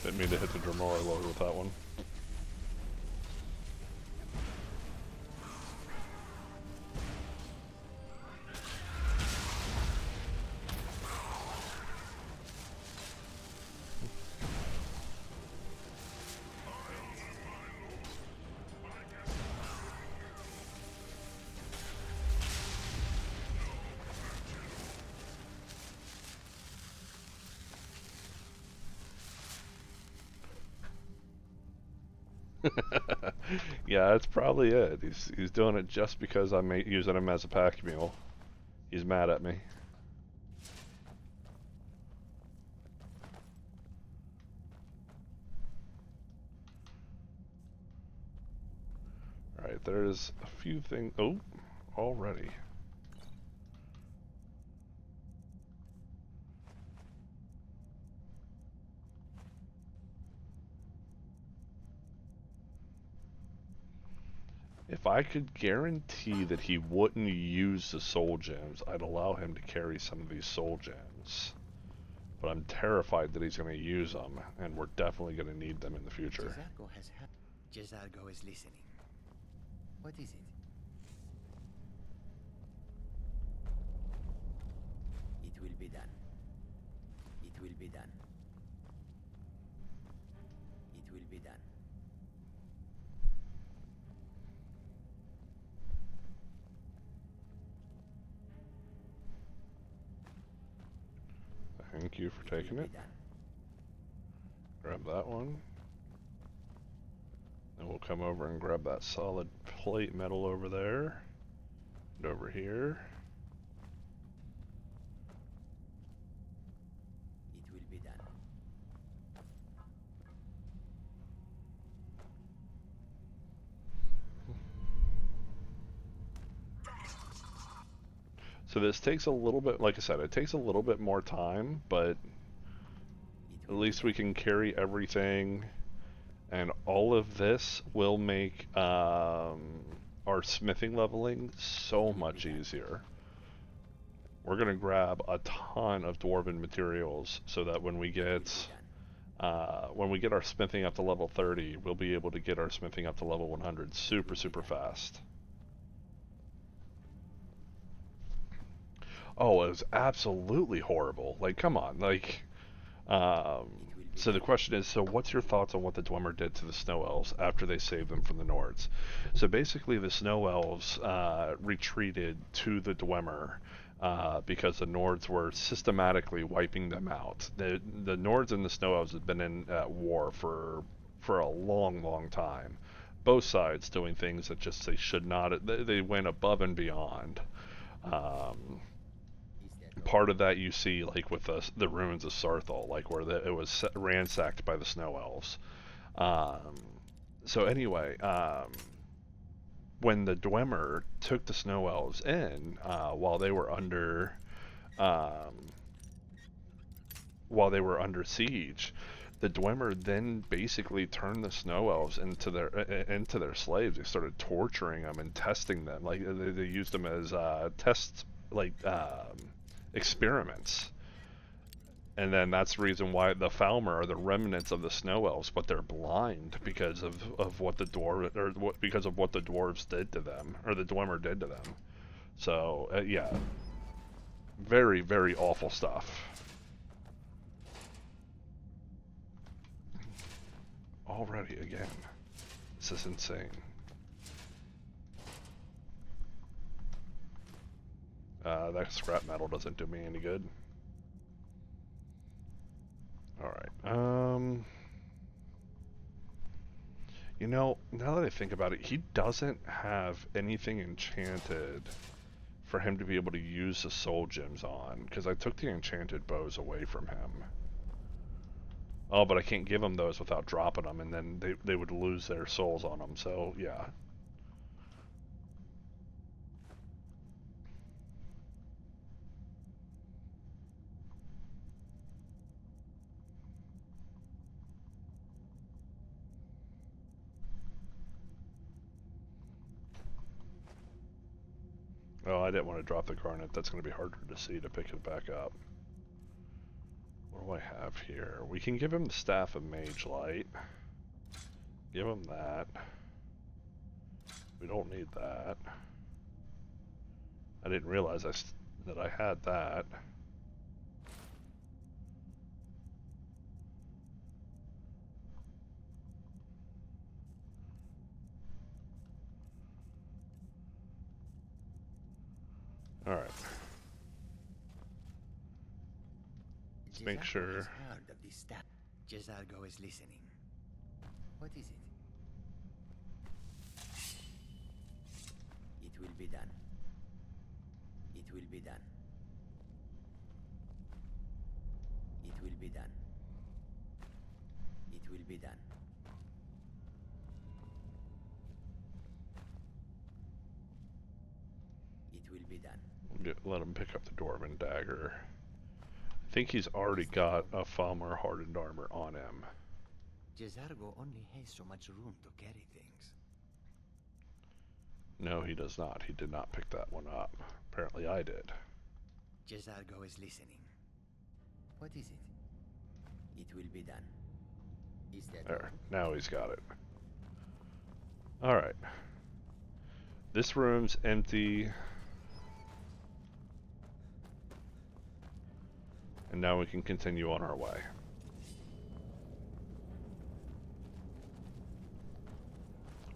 Didn't mean to hit the Dremora load with that one. Yeah, that's probably it. He's doing it just because I'm using him as a pack mule. He's mad at me. Alright, there's a few things... Oh, already. If I could guarantee that he wouldn't use the soul gems, I'd allow him to carry some of these soul gems. But I'm terrified that he's going to use them, and we're definitely going to need them in the future. Jizargo has heard. Jizargo is listening. What is it? It will be done. It will be done. It will be done. Thank you for taking will it. be done. Grab that one. Then we'll come over and grab that solid plate metal over there. And over here. It will be done. So this takes a little bit, like I said, it takes a little bit more time, but It at will least we can carry everything And all of this will make our smithing leveling so much easier. We're going to grab a ton of dwarven materials so that when we get our smithing up to level 30, we'll be able to get our smithing up to level 100 super, super fast. Oh, it was absolutely horrible. Like, come on. Like, so the question is, so what's your thoughts on what the Dwemer did to the Snow Elves after they saved them from the Nords? So basically the Snow Elves retreated to the Dwemer because the Nords were systematically wiping them out. The Nords and the Snow Elves had been in war for a long, long time. Both sides doing things that just they should not. They went above and beyond. Part of that you see like with the ruins of Sarthal, like where it was ransacked by the Snow Elves. So anyway, when the Dwemer took the Snow Elves in while they were under siege, the Dwemer then basically turned the Snow Elves into their slaves. They started torturing them and testing them. Like they used them as tests, like experiments. And then that's the reason why the Falmer are the remnants of the Snow Elves, but they're blind because of what the because of what the dwarves did to them, or the Dwemer did to them. So yeah, very, very awful stuff. Already again, this is insane. That scrap metal doesn't do me any good. Alright, you know, now that I think about it, he doesn't have anything enchanted for him to be able to use the soul gems on, because I took the enchanted bows away from him. Oh, but I can't give him those without dropping them, and then they would lose their souls on them, so yeah. Oh, I didn't want to drop the garnet. That's going to be harder to see to pick it back up. What do I have here? We can give him the Staff of Mage Light. Give him that. We don't need that. I didn't realize that I had that. Alright. Let's make sure. Has heard of this staff. Jezargo is listening. What is it? It will be done. It will be done. It will be done. It will be done. It will be done. Let him pick up the Dwarven Dagger. I think he's already got a Falmer Hardened Armor on him. Jezargo only has so much room to carry things. No, he does not. He did not pick that one up. Apparently I did. Jezargo is listening. What is it? It will be done. Is that There. Now he's got it. Alright. This room's empty. And now we can continue on our way.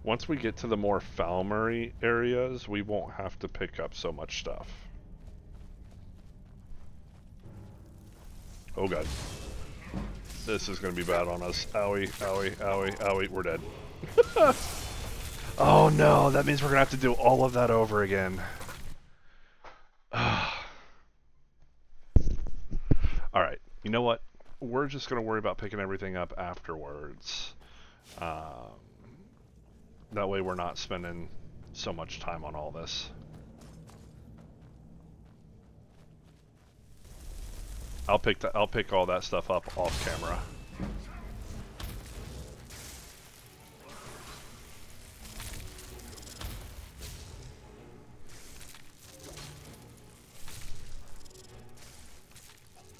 Once we get to the more Falmery areas, we won't have to pick up so much stuff. Oh god. This is gonna be bad on us. Owie, owie, owie, owie, we're dead. Oh no, that means we're gonna have to do all of that over again. Alright, you know what? We're just gonna worry about picking everything up afterwards. That way we're not spending so much time on all this. I'll pick all that stuff up off camera.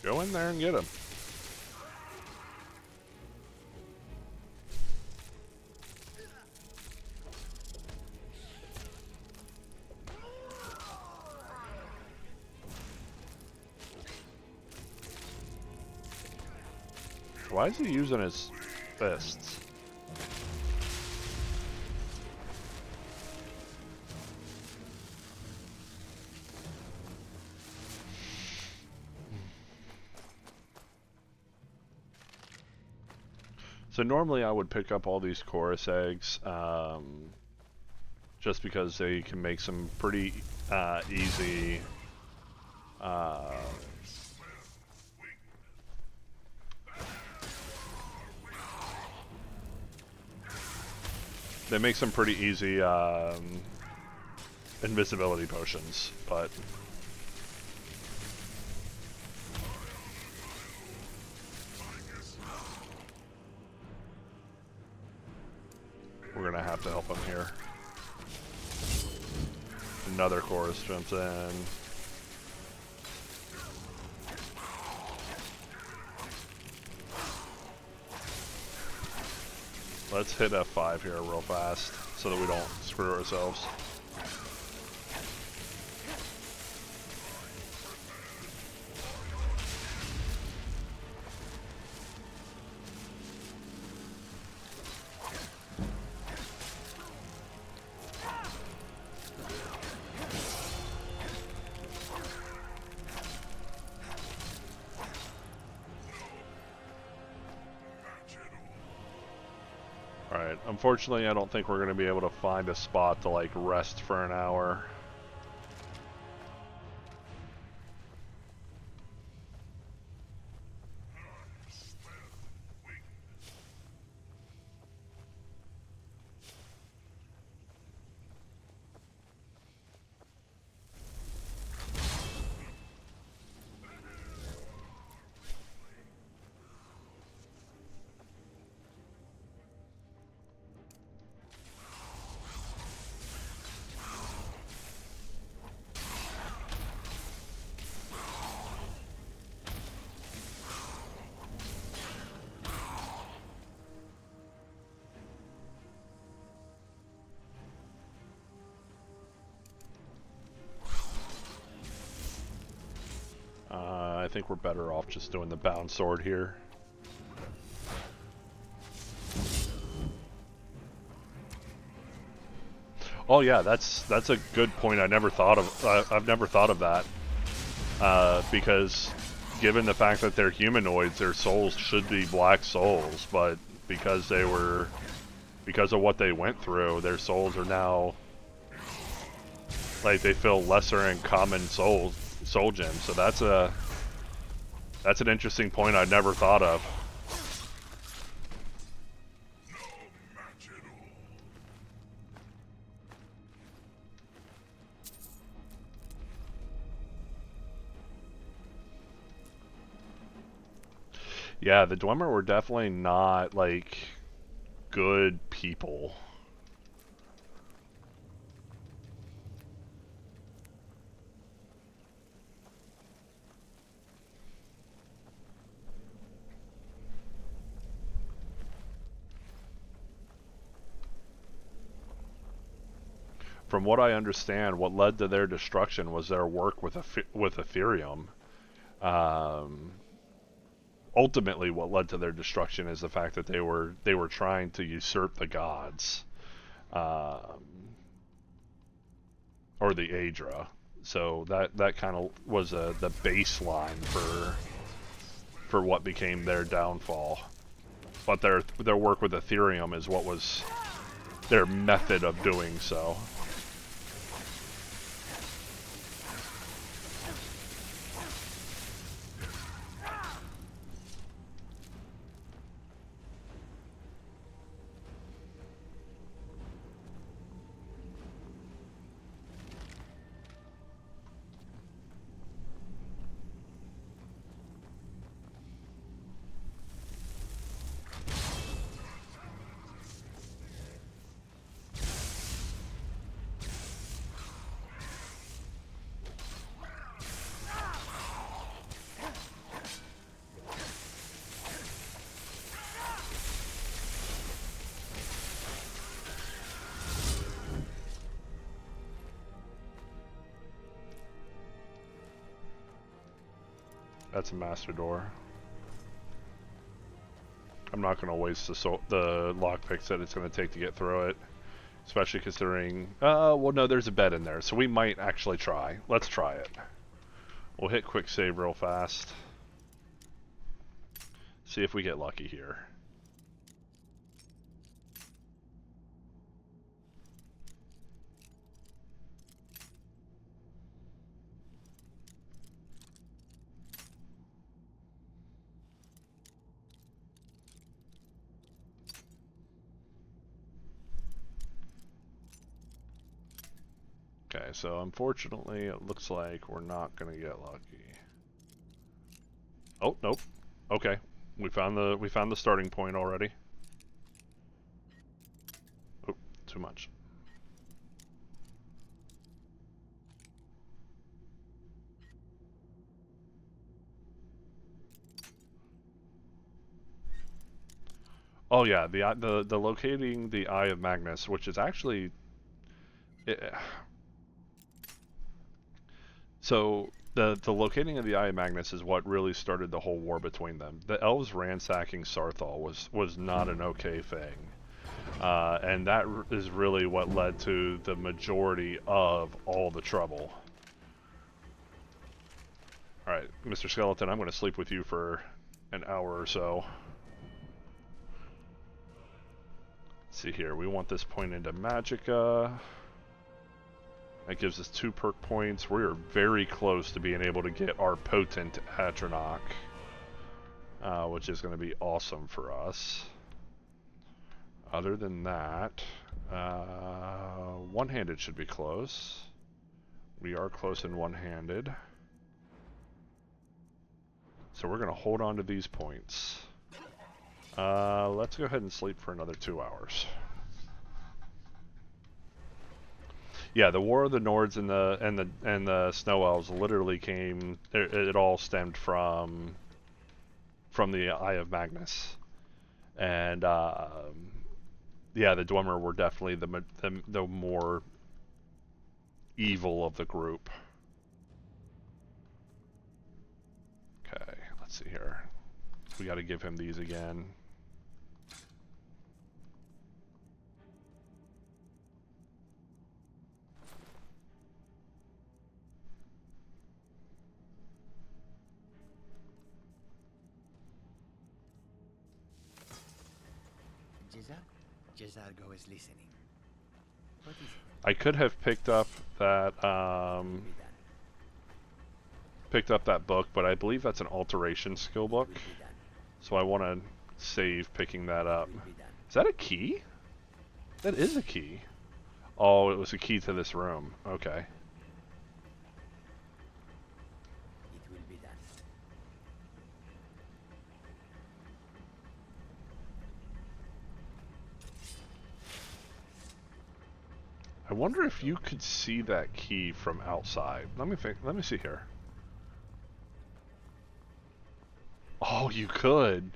Go in there and get him. Why is he using his fists? So normally I would pick up all these chorus eggs, just because they can make some pretty easy they make some pretty easy invisibility potions, but we're gonna have to help him here. Another chorus jumps in. Let's hit F5 here real fast so that we don't screw ourselves. Alright, unfortunately I don't think we're going to be able to find a spot to like rest for an hour. I think we're better off just doing the bound sword here. Oh yeah, that's a good point. I never thought of. I've never thought of that because given the fact that they're humanoids, their souls should be black souls, but because of what they went through, their souls are now like they feel lesser in common soul gems. So that's an interesting point I'd never thought of. Yeah, the Dwemer were definitely not like good people. From what I understand, what led to their destruction was their work with Ethereum. Ultimately, what led to their destruction is the fact that they were trying to usurp the gods, or the Aedra. So that kind of was the baseline for what became their downfall. But their work with Ethereum is what was their method of doing so. That's a master door. I'm not going to waste the lockpicks that it's going to take to get through it. Especially considering... well, no, there's a bed in there, so we might actually try. Let's try it. We'll hit quick save real fast. See if we get lucky here. Okay, so unfortunately it looks like we're not gonna get lucky. Oh, nope. Okay. We found the starting point already. Oh, too much. Oh yeah, the locating the Eye of Magnus, which is actually so the locating of the Eye of Magnus is what really started the whole war between them. The elves ransacking Sarthal was not an okay thing, and that is really what led to the majority of all the trouble. All right, Mr. Skeleton, I'm going to sleep with you for an hour or so. Let's see here, we want this point into Magicka. That gives us 2 perk points. We are very close to being able to get our potent Atronach, which is going to be awesome for us. Other than that, one-handed should be close. We are close in one-handed. So we're going to hold on to these points. Let's go ahead and sleep for another 2 hours. Yeah, the War of the Nords and the Snow Elves literally came. It all stemmed from the Eye of Magnus, and yeah, the Dwemer were definitely the more evil of the group. Okay, let's see here. We got to give him these again. Jezargo is listening. What is it? I could have picked up that book, but I believe that's an alteration skill book. So I want to save picking that up. Is that a key? That is a key. Oh, it was a key to this room. Okay. It will be done. I wonder if you could see that key from outside. Let me see here. Oh, you could.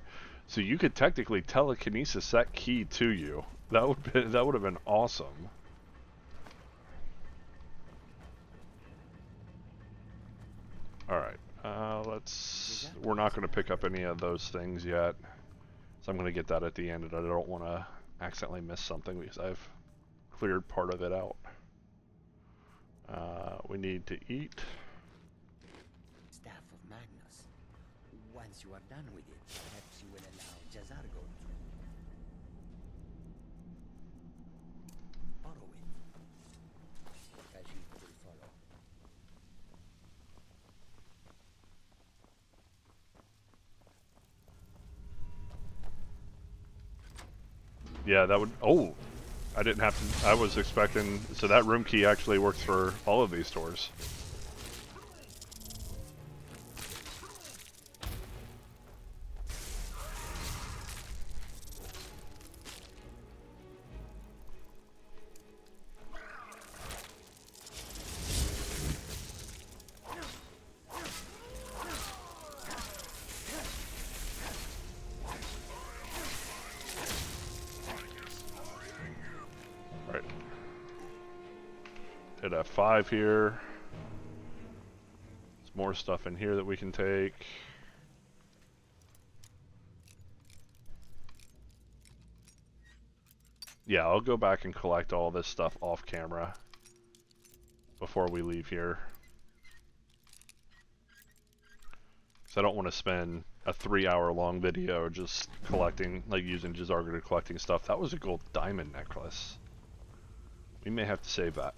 So you could technically telekinesis that key to you. That would have been awesome. All right. We're not going to pick up any of those things yet. So I'm going to get that at the end, and I don't want to accidentally miss something because I've cleared part of it out. We need to eat. Staff of Magnus. Once you are done with it, perhaps you will allow Jezargo to borrow it. Khajiit will follow. Yeah, that would... Oh! I didn't have to... I was expecting... So that room key actually works for all of these stores. Hit F5 here. There's more stuff in here that we can take. Yeah, I'll go back and collect all this stuff off camera before we leave here. So I don't want to spend a 3-hour long video just collecting, like using J'zargo to collecting stuff. That was a gold diamond necklace. We may have to save that.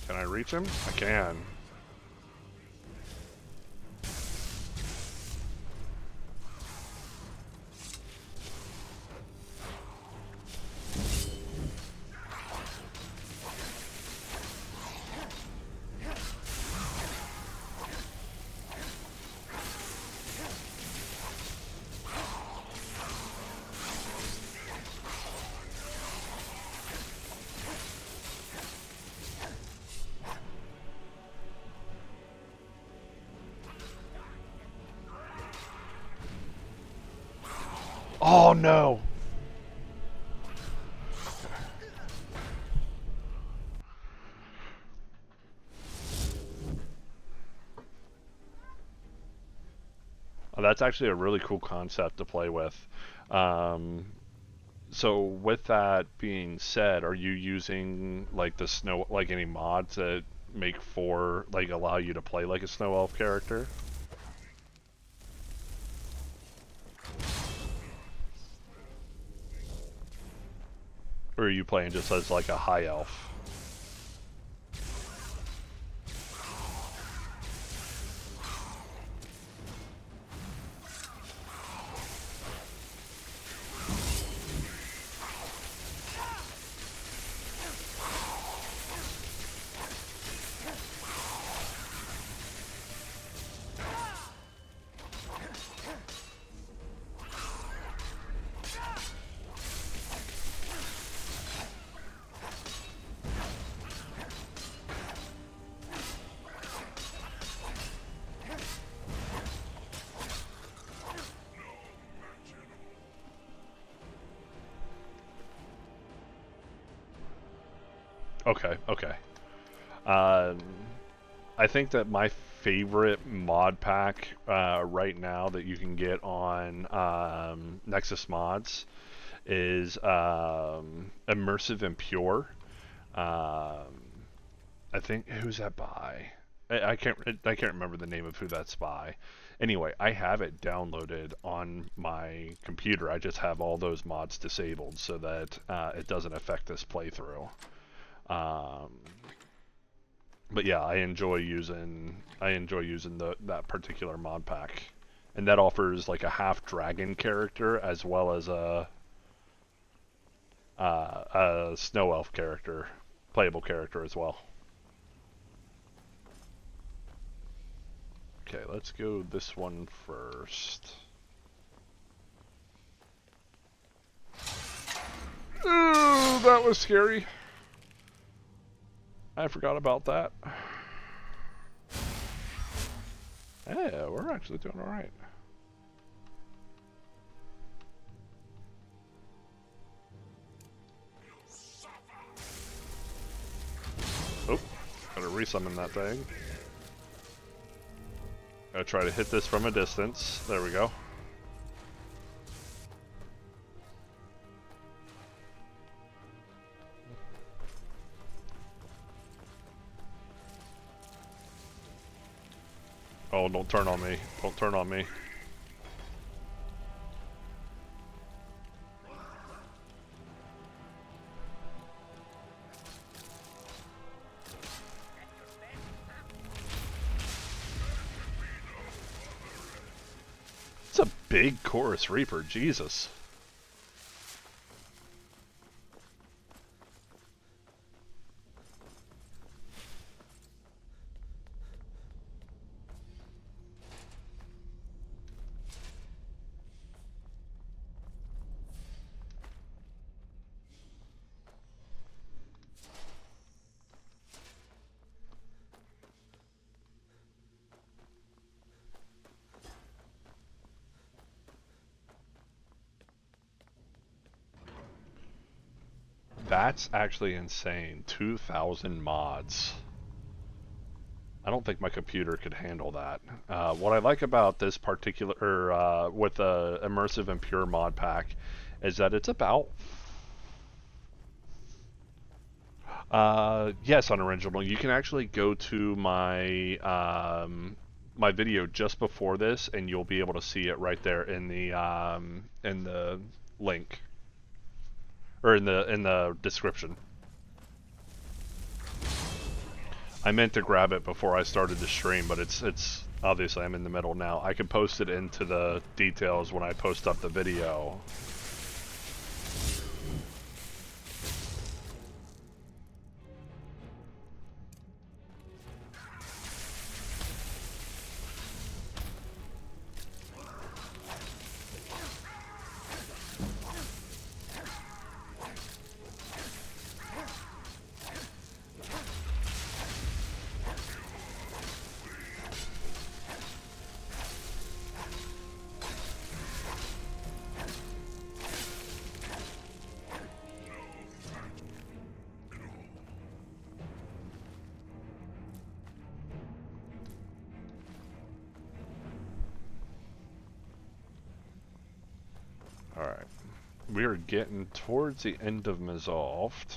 Can I reach him? I can. Oh no! Oh, that's actually a really cool concept to play with. So with that being said, are you using like the snow, like any mod to make for, like allow you to play like a snow elf character? Or are you playing just as like a high elf? Okay, okay. Um, I think that my favorite mod pack right now that you can get on Nexus Mods is Immersive and Pure. Um, I think who's that by? I can't remember the name of who that's by. Anyway, I have it downloaded on my computer. I just have all those mods disabled so that it doesn't affect this playthrough. Um, but yeah, I enjoy using that particular mod pack, and that offers like a half dragon character as well as a snow elf character, playable character as well. Okay, let's go this one first. Ooh, that was scary. I forgot about that. Yeah, we're actually doing alright. Oh, gotta resummon that thing. Gotta try to hit this from a distance. There we go. Oh, don't turn on me. Don't turn on me. It's a big Chorus Reaper, Jesus. That's actually insane. 2,000 mods. I don't think my computer could handle that. What I like about this particular, with the Immersive and Pure mod pack, is that it's about, yes, unoriginal. You can actually go to my video just before this, and you'll be able to see it right there in the link, or in the description. I meant to grab it before I started the stream, but it's obviously I'm in the middle now. I can post it into the details when I post up the video. Alright. We are getting towards the end of Mzulft.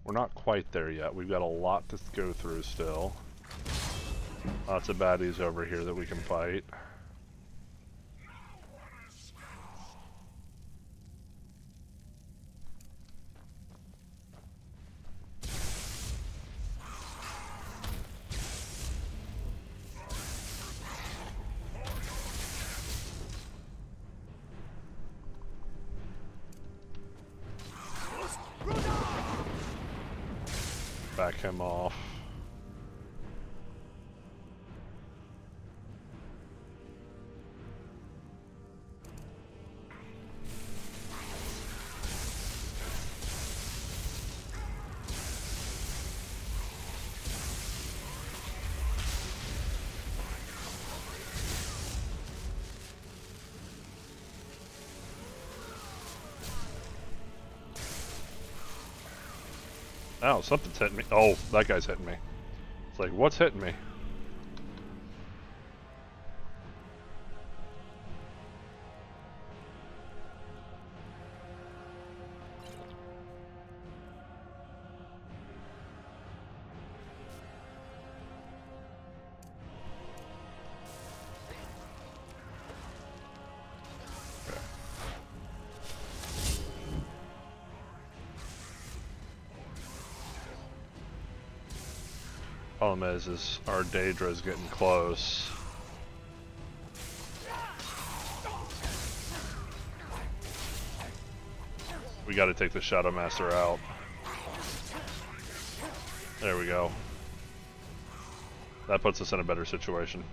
We're not quite there yet. We've got a lot to go through still. Lots of baddies over here that we can fight. Back him off. Oh, something's hitting me. Oh, that guy's hitting me. It's like, what's hitting me? Problem is our Daedra's getting close. We gotta take the Shadow Master out. There we go. That puts us in a better situation.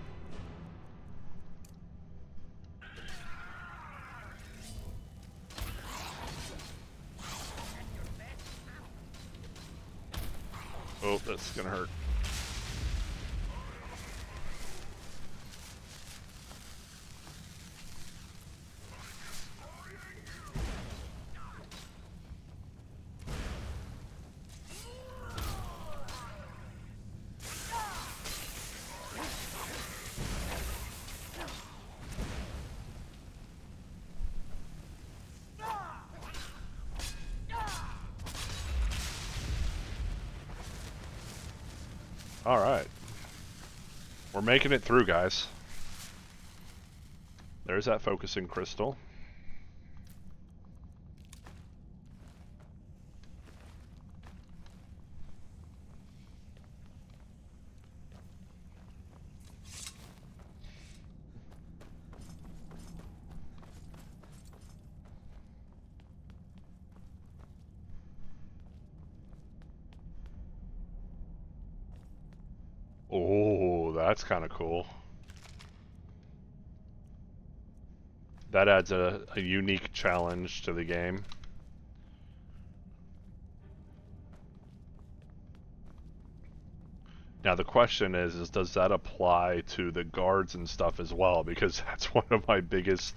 Oh, that's gonna hurt. Alright. We're making it through, guys. There's that focusing crystal. Oh, that's kind of cool. That adds a unique challenge to the game. Now the question is does that apply to the guards and stuff as well? Because that's one of my biggest,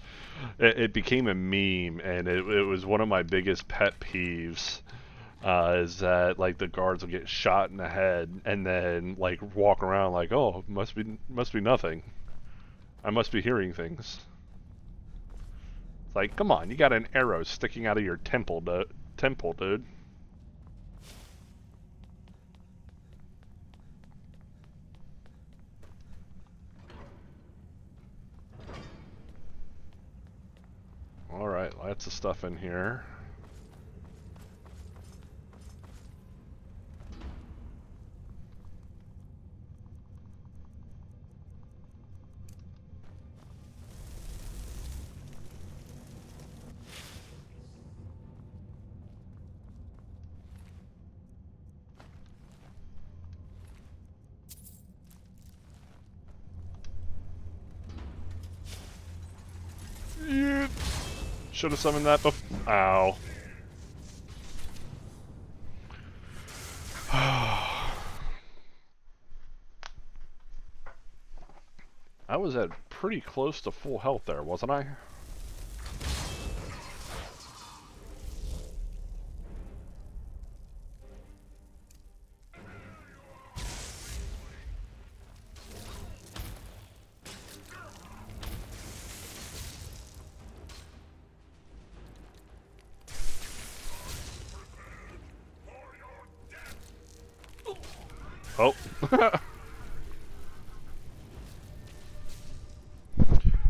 it became a meme, and it was one of my biggest pet peeves is that like the guards will get shot in the head and then like walk around like, oh, must be nothing. I must be hearing things. It's like, come on, you got an arrow sticking out of your temple, dude. Alright, lots of stuff in here. Yeah. Should have summoned that before. Ow. I was at pretty close to full health there, wasn't I? Oh.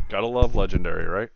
Gotta love legendary, right?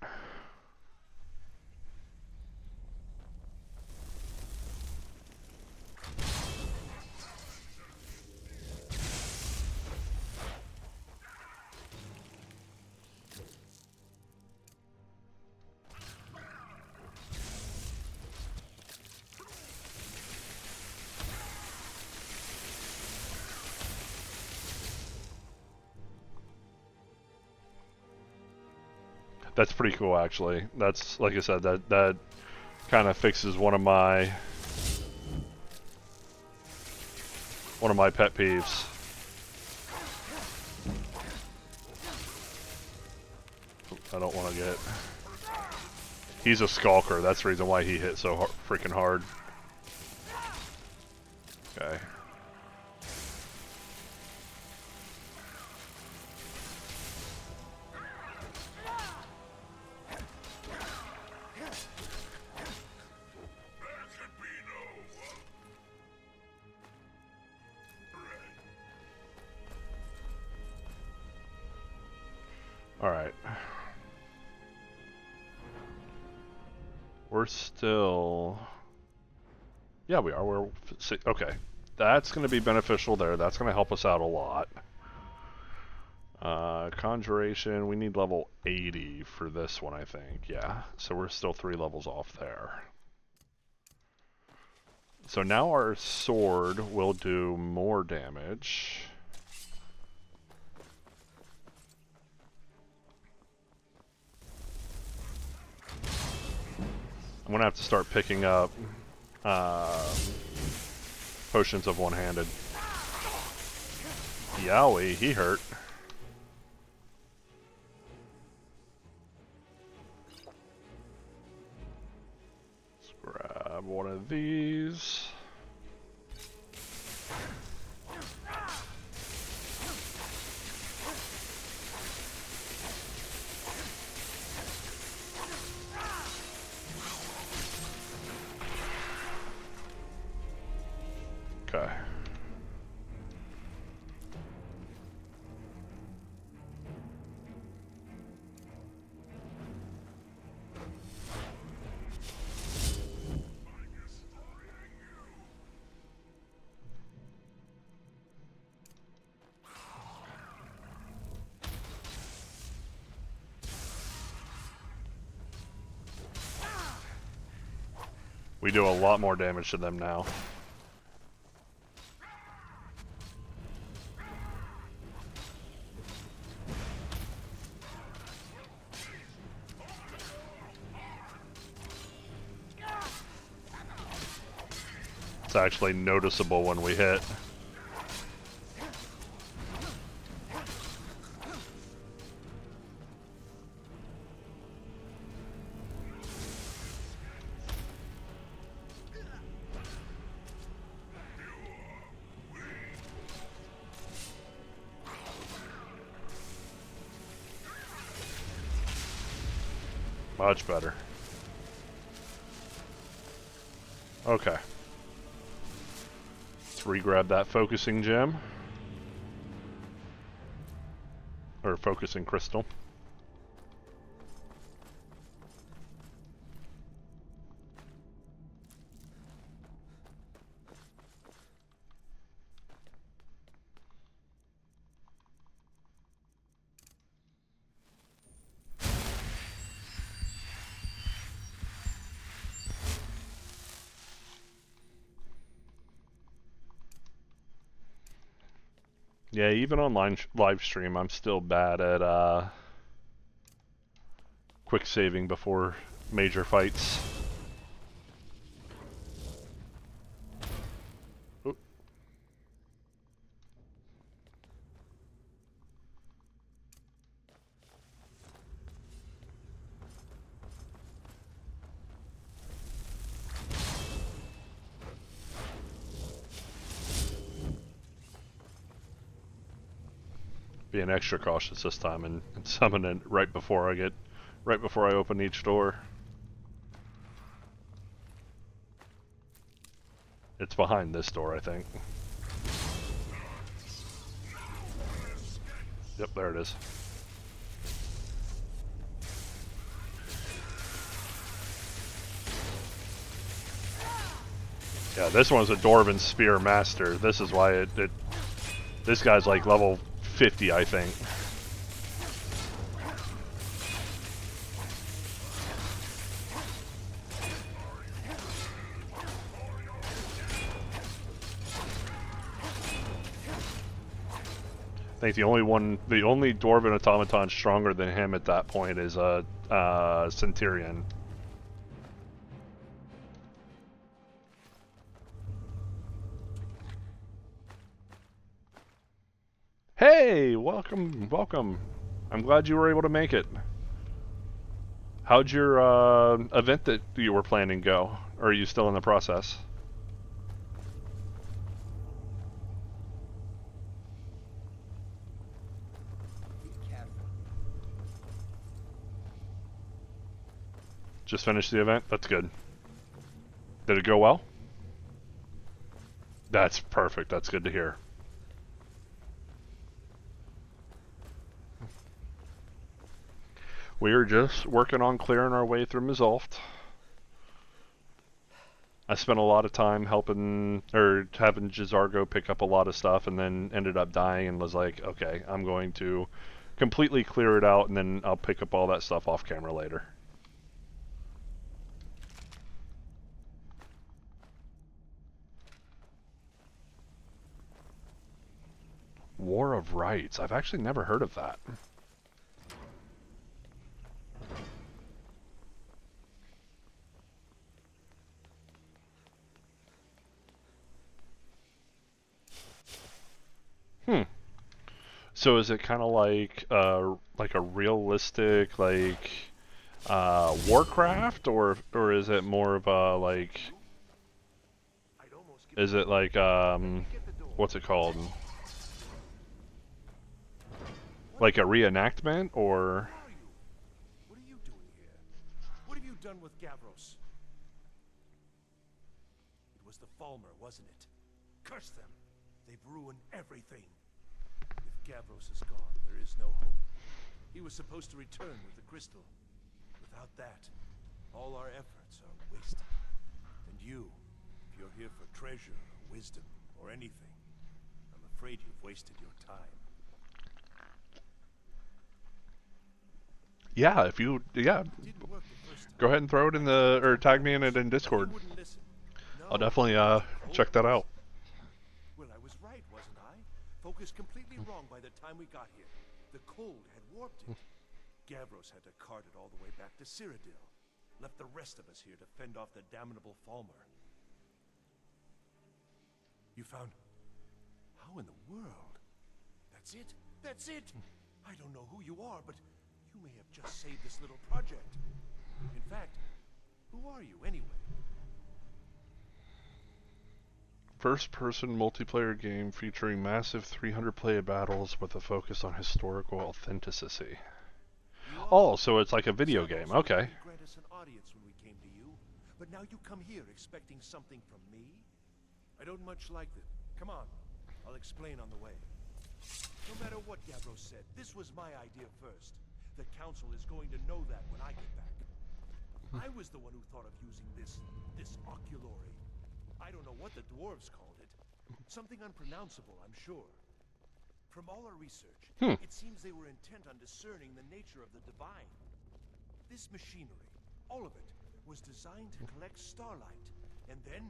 That's pretty cool, actually. That's, like I said, that kind of fixes one of my pet peeves. I don't want to get... He's a skulker. That's the reason why he hit so freaking hard. Okay. Alright. We're still... Yeah, we are. We're... Okay. That's going to be beneficial there. That's going to help us out a lot. Conjuration, we need level 80 for this one, I think. Yeah. So we're still 3 levels off there. So now our sword will do more damage. I'm gonna have to start picking up potions of one-handed. Yowie, he hurt. Let's grab one of these. Okay. We do a lot more damage to them now. It's actually noticeable when we hit. Much better. Okay. Let's re-grab that focusing gem. Or focusing crystal. Yeah, even on live stream, I'm still bad at quick saving before major fights. Oop. Being extra cautious this time and summon it right before I open each door. It's behind this door, I think. Yep, there it is. Yeah, this one's a Dwarven Spear Master. This is why this guy's like level 50, I think. I think the only Dwarven automaton stronger than him at that point is Centurion. Hey, welcome, welcome. I'm glad you were able to make it. How'd your event that you were planning go? Or are you still in the process? Just finished the event? That's good. Did it go well? That's perfect. That's good to hear. We are just working on clearing our way through Mzulft. I spent a lot of time helping, or having J'zargo pick up a lot of stuff, and then ended up dying and was like, okay, I'm going to completely clear it out, and then I'll pick up all that stuff off camera later. War of Rights. I've actually never heard of that. So is it kind of like a realistic Warcraft, or is it more of a like? Is it like what's it called? Like a reenactment, or? What are you doing here? What have you done with Gavros? It was the Falmer, wasn't it? Curse them! They've ruined everything. If Gavros is gone, there is no hope. He was supposed to return with the crystal. Without that, all our efforts are wasted. And you, if you're here for treasure, or wisdom, or anything, I'm afraid you've wasted your time. Yeah, go ahead and throw it in the, or tag me in it in Discord. I'll definitely check that out. Well, I was right, wasn't I? Focused completely wrong by the time we got here. The cold had warped it. Gavros had to cart it all the way back to Cyrodiil. Left the rest of us here to fend off the damnable Falmer. You found... How in the world? That's it? That's it! I don't know who you are, but you may have just saved this little project. In fact, who are you anyway? First-person multiplayer game featuring massive 300-player battles with a focus on historical authenticity. Oh, so it's like a video game. Okay. us an audience when we came to you, but now you come here expecting something from me? I don't much like it. Come on, I'll explain on the way. No matter what Gavros said, this was my idea first. The council is going to know that when I get back. I was the one who thought of using this oculory. I don't know what the dwarves called it. Something unpronounceable, I'm sure. From all our research, it seems they were intent on discerning the nature of the divine. This machinery, all of it, was designed to collect starlight, and then,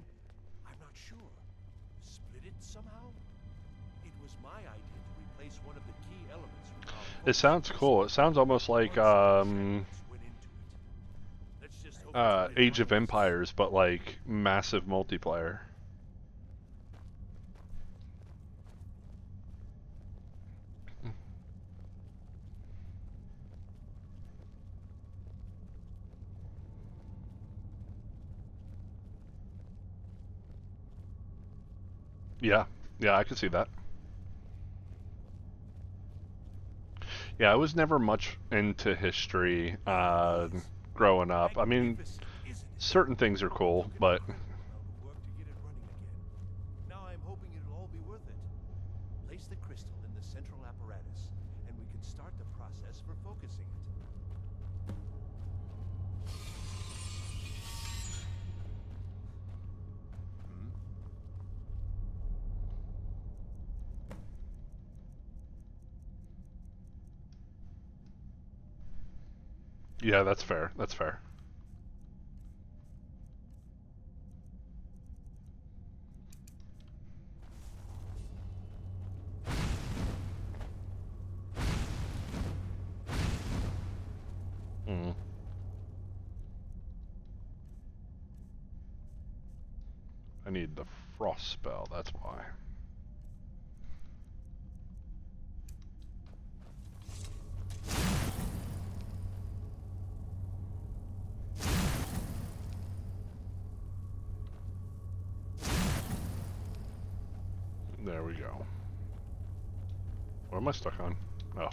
I'm not sure, split it somehow? It was my idea to replace one of the key elements from our It sounds cool. It sounds almost like Age of Empires, but like massive multiplayer. Yeah, yeah, I can see that. Yeah, I was never much into history growing up. I mean, certain things are cool, but now I'm hoping it'll all be worth it. Place the crystal in the central apparatus, and we can start the process for focusing it. yeah, that's fair. That's fair. Mm. I need the frost spell, that's why. There we go. What am I stuck on? Oh.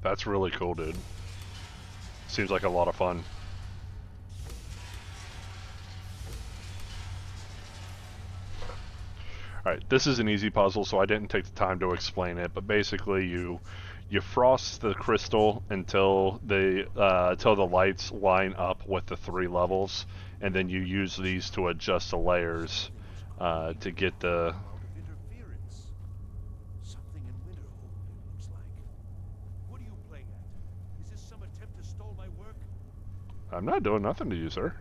That's really cool, dude. Seems like a lot of fun. Alright, this is an easy puzzle, so I didn't take the time to explain it, but basically you frost the crystal until the lights line up with the 3 levels, and then you use these to adjust the layers to get the... Interference. Something in Winterhold, it looks like. What are you playing at? Is this some attempt to stall my work? I'm not doing nothing to you, sir.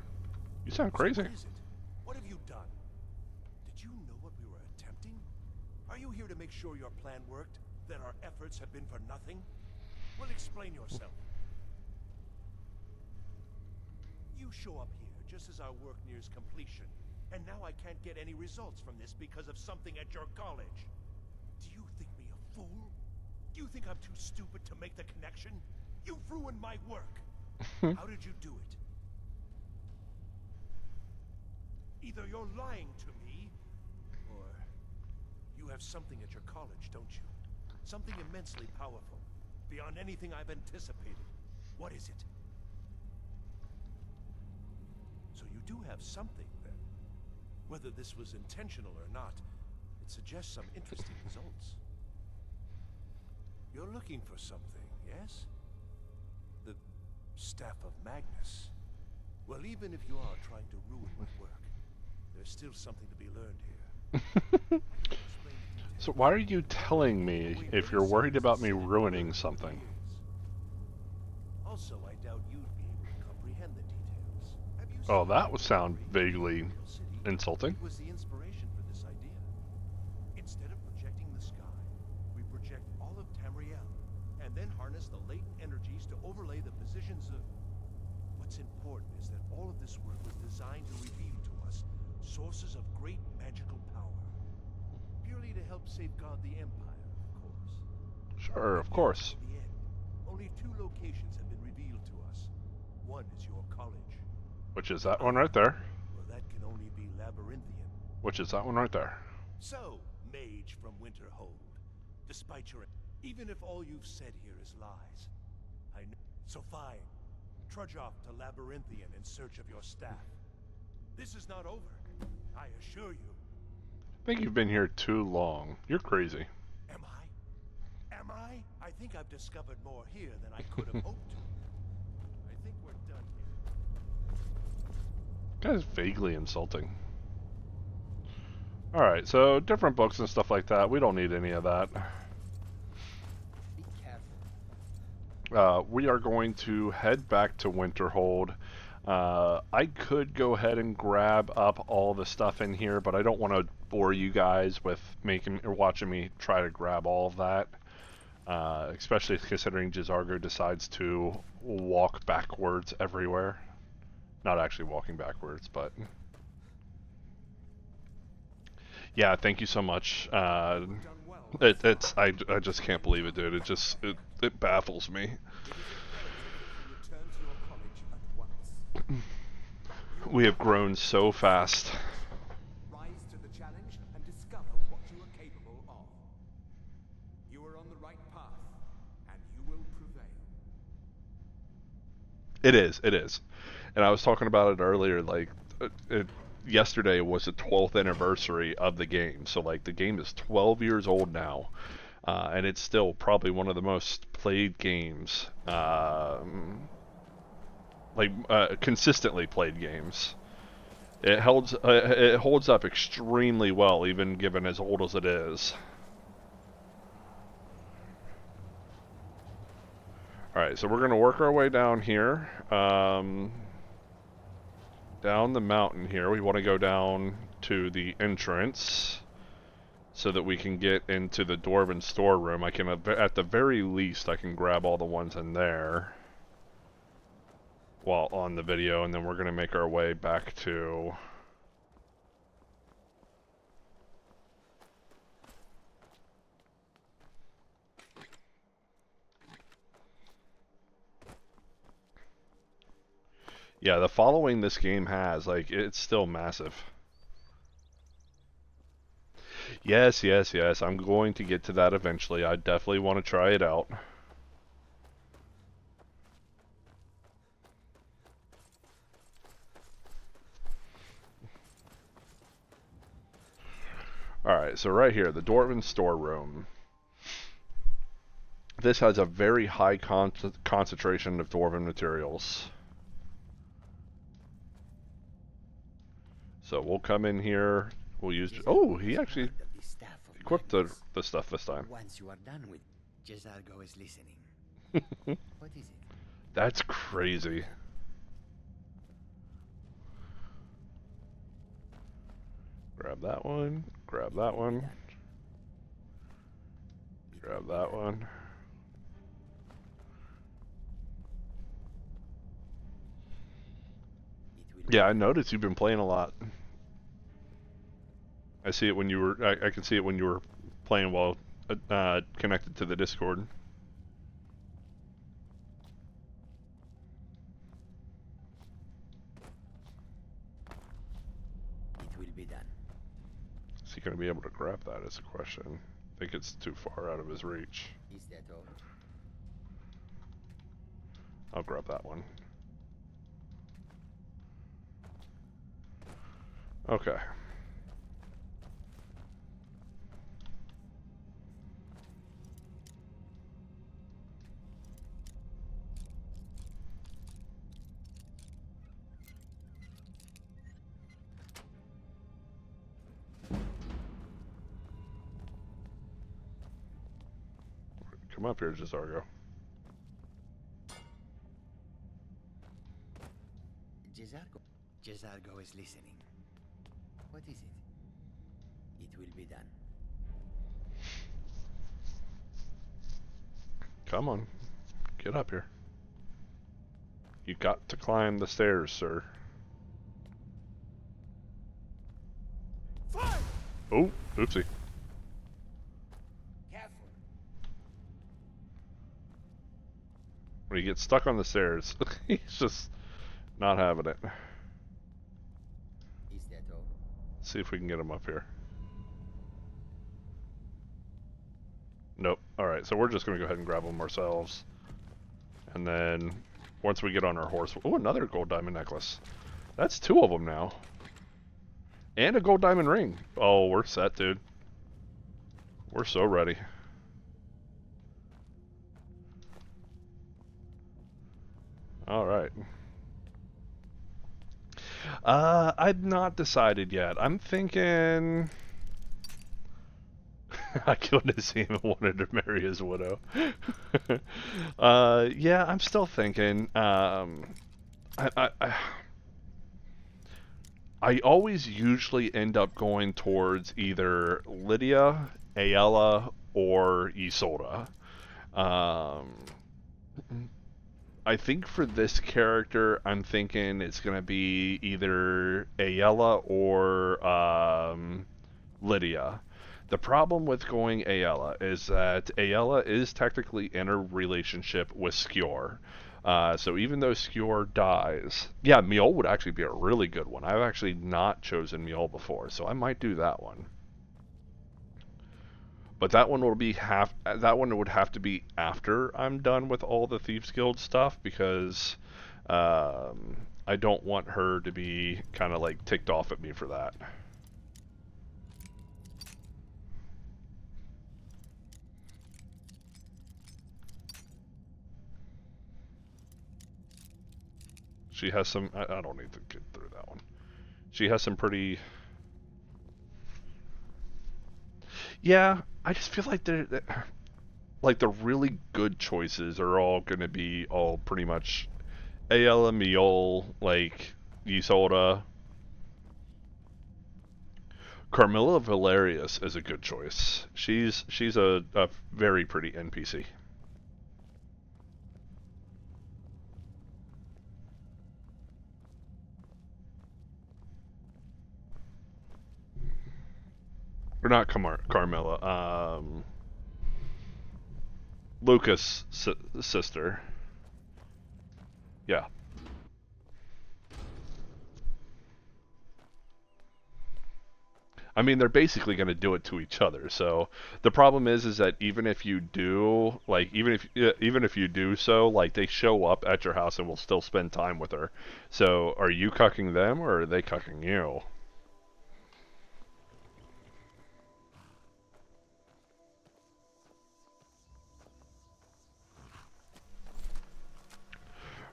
You sound crazy. What is it? What have you done? Did you know what we were attempting? Are you here to make sure your plan worked? That our efforts have been for nothing? Well, explain yourself. You show up here just as our work nears completion, and now I can't get any results from this because of something at your college. Do you think me a fool? Do you think I'm too stupid to make the connection? You've ruined my work. How did you do it? Either you're lying to me, or you have something at your college, don't you? Something immensely powerful, beyond anything I've anticipated. What is it? So you do have something, then. Whether this was intentional or not, it suggests some interesting results. You're looking for something, yes? The Staff of Magnus. Well, even if you are trying to ruin my work, there's still something to be learned here. So why are you telling me if you're worried about me ruining something? Also, I doubt you'd be able to comprehend the details. Have you Oh, seen that would sound vaguely the real city? insulting. It was the inspiration for this idea. Instead of projecting the sky, we project all of Tamriel, and then harness the latent energies to overlay the positions of... What's important is that all of designed to reveal to us sources of great magical power. Purely to help safeguard the Empire, of course. Sure, of We've course. yet to the end. Only 2 locations have been revealed to us. One is your college. Which is that one right there. Well, that can only be labyrinthian. Which is that one right there. So, mage from Winterhold, despite your... Even if all you've said here is lies, I know... So fine. Trudge off to Labyrinthian in search of your staff. This is not over, I assure you. I think you've been here too long. You're crazy. Am I? Am I? I think I've discovered more here than I could have hoped to. I think we're done here. That is vaguely insulting. Alright, so different books and stuff like that. We don't need any of that. Be careful. We are going to head back to Winterhold. I could go ahead and grab up all the stuff in here, but I don't want to bore you guys with making or watching me try to grab all of that. Especially considering J'zargo decides to walk backwards everywhere. Not actually walking backwards, but... Yeah, thank you so much. I just can't believe it, dude. It baffles me. Return to your college at once. We have grown so fast. Rise to the challenge and discover what you are capable of. You are on the right path, and you will prevail. It is. And I was talking about it earlier, like, yesterday was the 12th anniversary of the game. So, like, the game is 12 years old now. And it's still probably one of the most played games. Consistently played games. It holds up extremely well, even given as old as it is. Alright, so we're going to work our way down here. Down the mountain here. We want to go down to the entrance so that we can get into the Dwarven storeroom. I can, at the very least, I can grab all the ones in there while on the video, and then we're going to make our way back to... Yeah, the following this game has, like, it's still massive. Yes, I'm going to get to that eventually. I definitely want to try it out. Alright, so right here, the Dwarven storeroom. This has a very high concentration of Dwarven materials. So we'll come in here, we'll use... Oh, he actually equipped the stuff this time. Once you are done with, J'zargo is listening. What is it? That's crazy. Grab that one, grab that one, grab that one. Yeah, I noticed you've been playing a lot. I see it when you were. I can see it when you were playing while connected to the Discord. It will be done. Is he going to be able to grab that? Is the question. I think it's too far out of his reach. Is that all? I'll grab that one. Okay. Come up here, J'zargo. J'zargo is listening. What is it? It will be done. Come on. Get up here. You got to climb the stairs, sir. Oh, oopsie. Careful. When he gets stuck on the stairs, he's just not having it. Is that all? See if we can get him up here. Nope. Alright, so we're just going to go ahead and grab him ourselves. And then, once we get on our horse... Oh, another gold diamond necklace. That's 2 of them now. And a gold diamond ring. Oh, we're set, dude. We're so ready. Alright. I've not decided yet. I'm thinking... I killed his him and wanted to marry his widow. Yeah, I'm still thinking. I always usually end up going towards either Lydia, Ayala, or Isolda. I think for this character, I'm thinking it's going to be either Ayala or Lydia. The problem with going Ayala is that Ayala is technically in a relationship with Skjor. So even though Skjor dies, yeah, Mjol would actually be a really good one. I've actually not chosen Mjol before, so I might do that one. But that one will be that one would have to be after I'm done with all the Thieves Guild stuff, because I don't want her to be kind of like ticked off at me for that. She has some... I don't need to get through that one. She has some pretty... Yeah, I just feel like like the really good choices are all going to be all pretty much Ayala, Mjol, like Isolda. Carmilla Valerius is a good choice. She's a very pretty NPC. Or not Carmilla. Lucas' sister. Yeah. I mean, they're basically going to do it to each other. So the problem is that even if you do, like, even if you do so, like, they show up at your house and will still spend time with her. So are you cucking them or are they cucking you?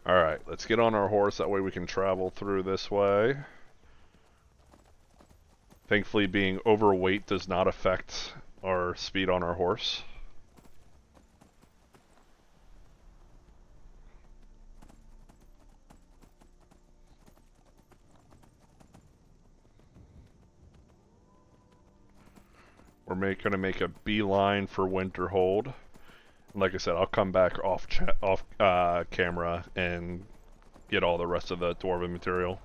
Alright, let's get on our horse, that way we can travel through this way. Thankfully, being overweight does not affect our speed on our horse. We're gonna make a beeline for Winterhold. Like I said, I'll come back off camera and get all the rest of the dwarven material.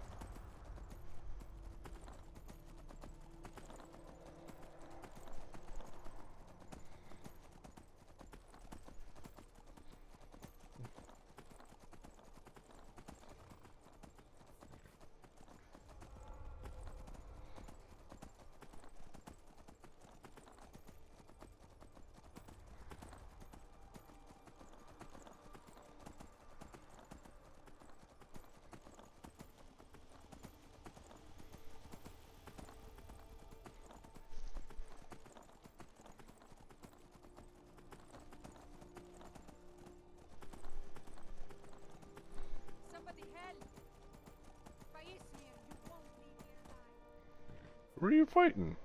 Who are you fighting?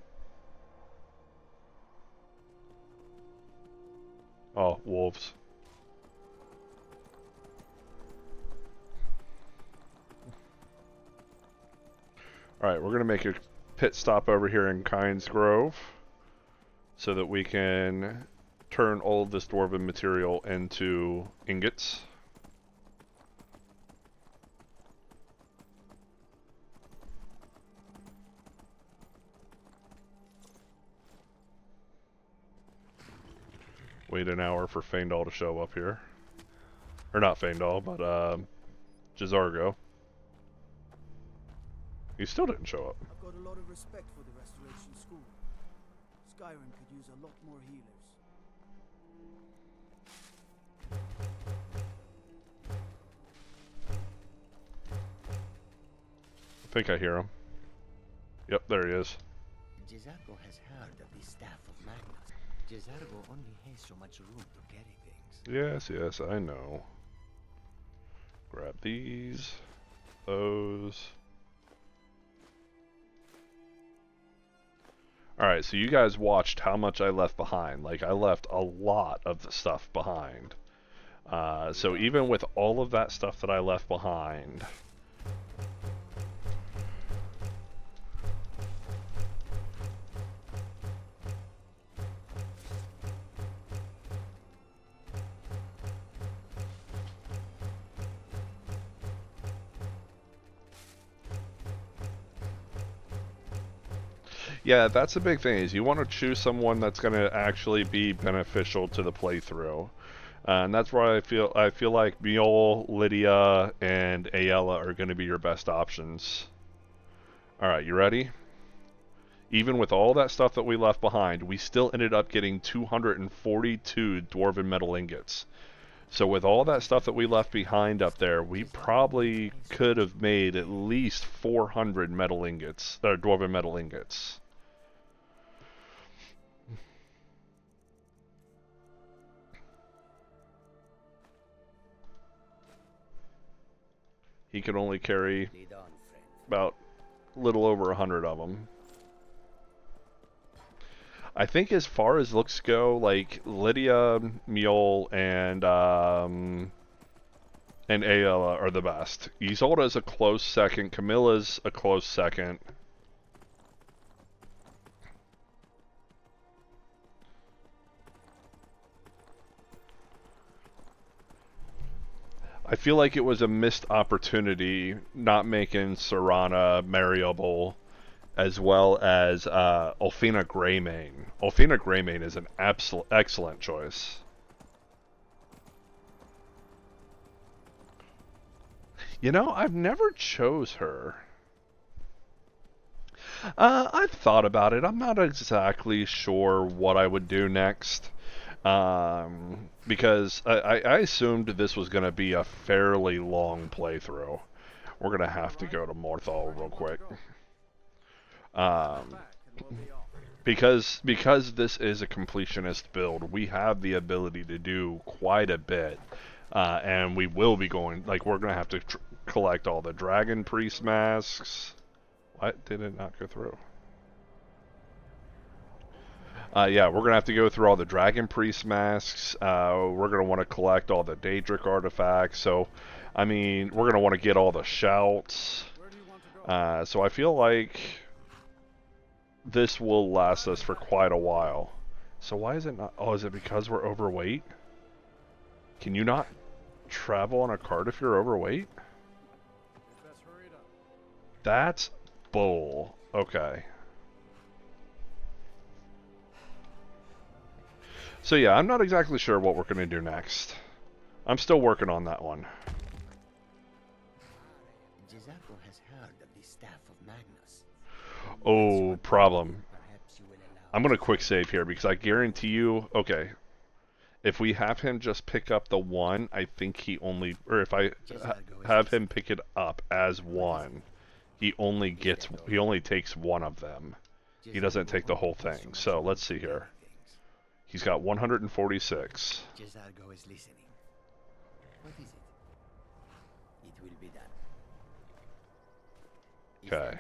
Oh, wolves. Alright, we're going to make a pit stop over here in Kynes Grove so that we can turn all of this dwarven material into ingots. Wait an hour for Feindal to show up here. Or not Feindal, but Jizargo. He still didn't show up. I've got a lot of respect for the Restoration School. Skyrim could use a lot more healers. I think I hear him. Yep, there he is. Jizargo has heard of the staff of Magnus. Jizargo only has so much room to carry things. Yes, yes, I know. Grab these. Those. Alright, so you guys watched how much I left behind. Like, I left a lot of the stuff behind. So even with all of that stuff that I left behind... Yeah, that's the big thing, is you want to choose someone that's going to actually be beneficial to the playthrough. And that's why I feel like Mjol, Lydia, and Ayala are going to be your best options. Alright, you ready? Even with all that stuff that we left behind, we still ended up getting 242 Dwarven Metal Ingots. So with all that stuff that we left behind up there, we probably could have made at least 400 metal ingots, or Dwarven Metal Ingots. He could only carry about a little over 100 of them. I think as far as looks go, like Lydia, Mjol, and Ayala are the best. Isolde's a close second. Camilla's a close second. I feel like it was a missed opportunity not making Serana marryable, as well as Ulfina Greymane. Ulfina Greymane is an excellent choice. You know, I've never chose her. I've thought about it. I'm not exactly sure what I would do next. Because I assumed this was going to be a fairly long playthrough. We're going to have to go to Morthal real quick. Because this is a completionist build, we have the ability to do quite a bit. And we will be going, like, we're going to have to collect all the Dragon Priest masks. What? Did it not go through? Yeah, we're going to have to go through all the Dragon Priest masks. We're going to want to collect all the Daedric artifacts. So, I mean, we're going to want to get all the shouts. So I feel like this will last us for quite a while. So why is it not... Oh, is it because we're overweight? Can you not travel on a cart if you're overweight? That's bull. Okay. So yeah, I'm not exactly sure what we're going to do next. I'm still working on that one. Jizargo has heard of the staff of Magnus. Oh, problem. I'm going to quick save here because I guarantee you... Okay. If we have him just pick up the one, I think he only... Or if I have him pick it up as one, he only takes one of them. He doesn't take the whole thing. So, let's see here. He's got 146. Jizargo is listening. What is it? It will be done. Okay.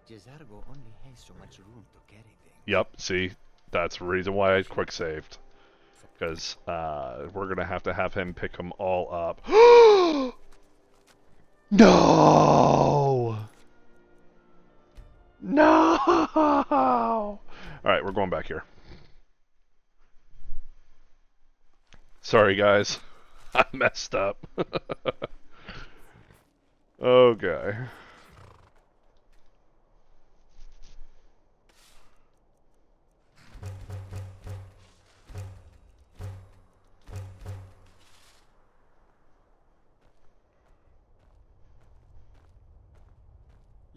Jizargo only has so much room to carry things. Yep, see? That's the reason why I quick saved. Because we're going to have him pick them all up. No! No! Alright, we're going back here. Sorry, guys. I messed up. Okay.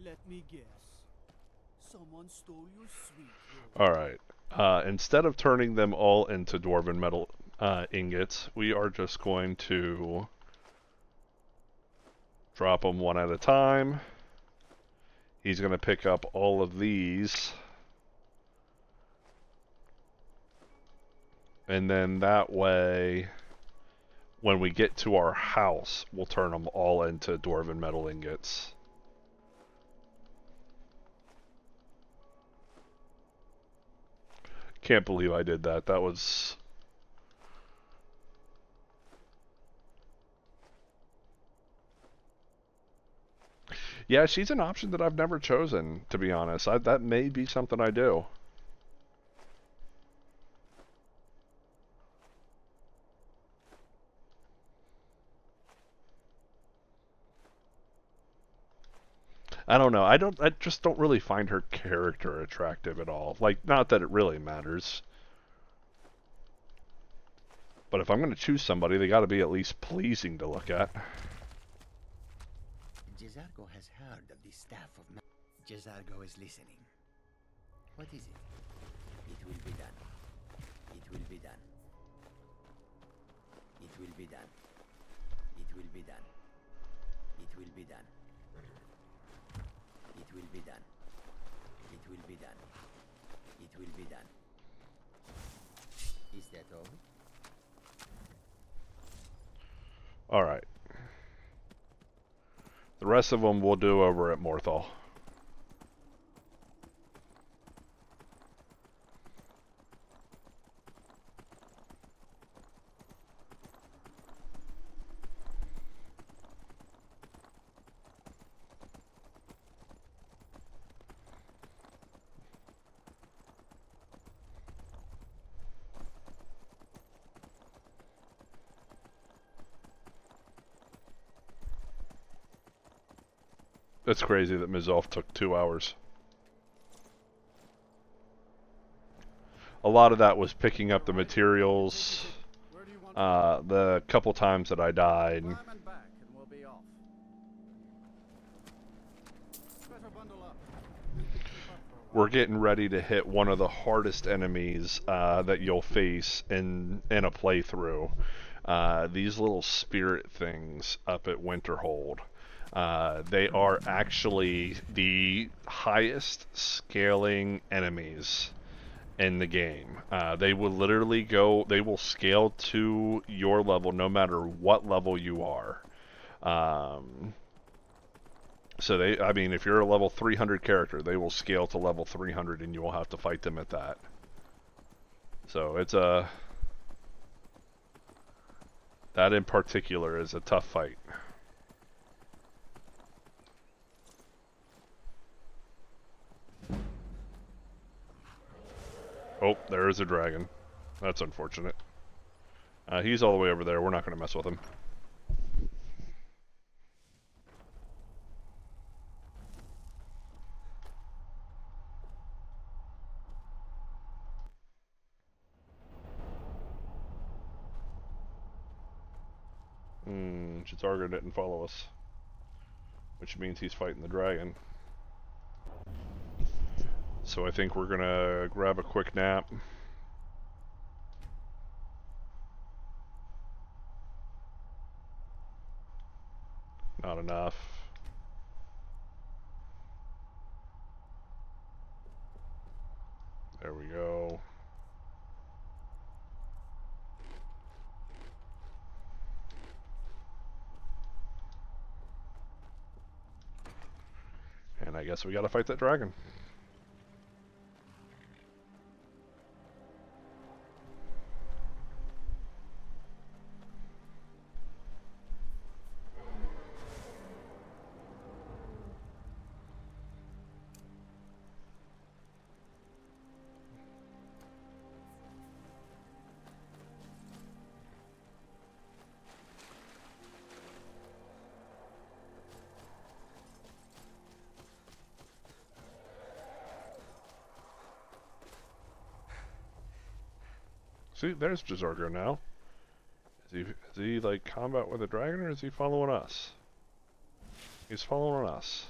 Let me guess. Someone stole your sweet roll. Alright. Instead of turning them all into dwarven metal ingots, we are just going to drop them one at a time. He's going to pick up all of these. And then that way, when we get to our house, we'll turn them all into dwarven metal ingots. Can't believe I did that. That was... Yeah, she's an option that I've never chosen, to be honest. That may be something I do. I don't know. I just don't really find her character attractive at all. Like, not that it really matters. But if I'm going to choose somebody, they got to be at least pleasing to look at. Jezargo has heard of the staff of Jezargo is listening. What is it? It will be done. It will be done. It will be done. It will be done. It will be done. It will be done. It will be done. It will be done. Is that all? Alright. The rest of them we'll do over at Morthal. That's crazy that Mzulft took 2 hours. A lot of that was picking up the materials. The couple times that I died. Climb and back, and we'll be off. Better bundle up. We're getting ready to hit one of the hardest enemies that you'll face in a playthrough. These little spirit things up at Winterhold. They are actually the highest scaling enemies in the game. They will literally they will scale to your level no matter what level you are. So I mean, if you're a level 300 character, they will scale to level 300 and you will have to fight them at that. So it's that in particular is a tough fight. Oh, there is a dragon. That's unfortunate. He's all the way over there. We're not going to mess with him. Jezargo didn't follow us. Which means he's fighting the dragon. So I think we're gonna grab a quick nap. Not enough. There we go. And I guess we gotta fight that dragon. See, there's Jezargo now. Is he like combat with a dragon or is he following us? He's following us.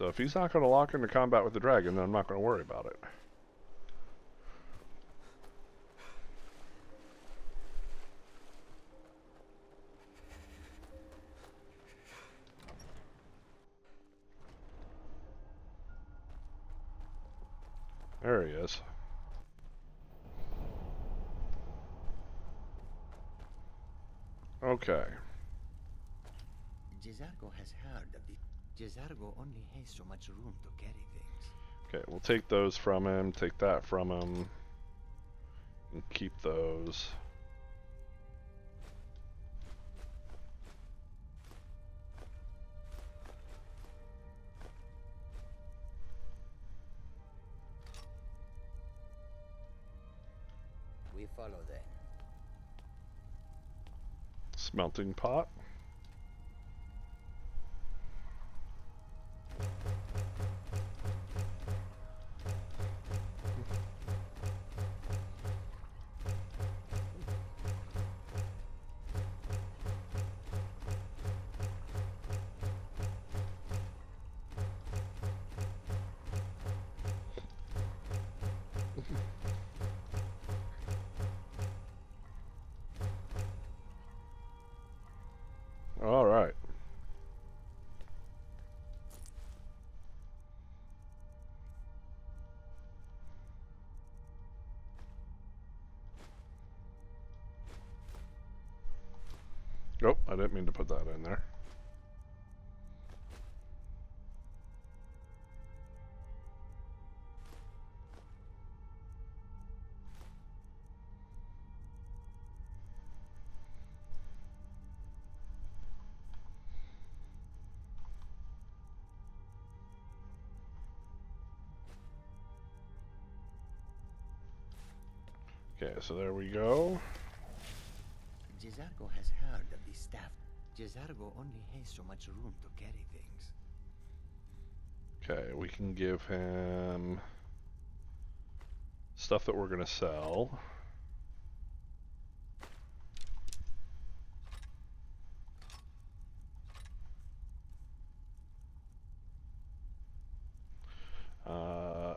So if he's not going to lock into combat with the dragon, then I'm not going to worry about it. There he is. Okay. Jezargo has heard of the... Jezargo only has so much room to carry things. Okay, we'll take those from him, take that from him, and keep those. We follow them. Smelting pot. All right. Oh, I didn't mean to put that in there. Okay, so there we go. Jezargo has heard of the staff. Jezargo only has so much room to carry things. Okay, we can give him stuff that we're going to sell.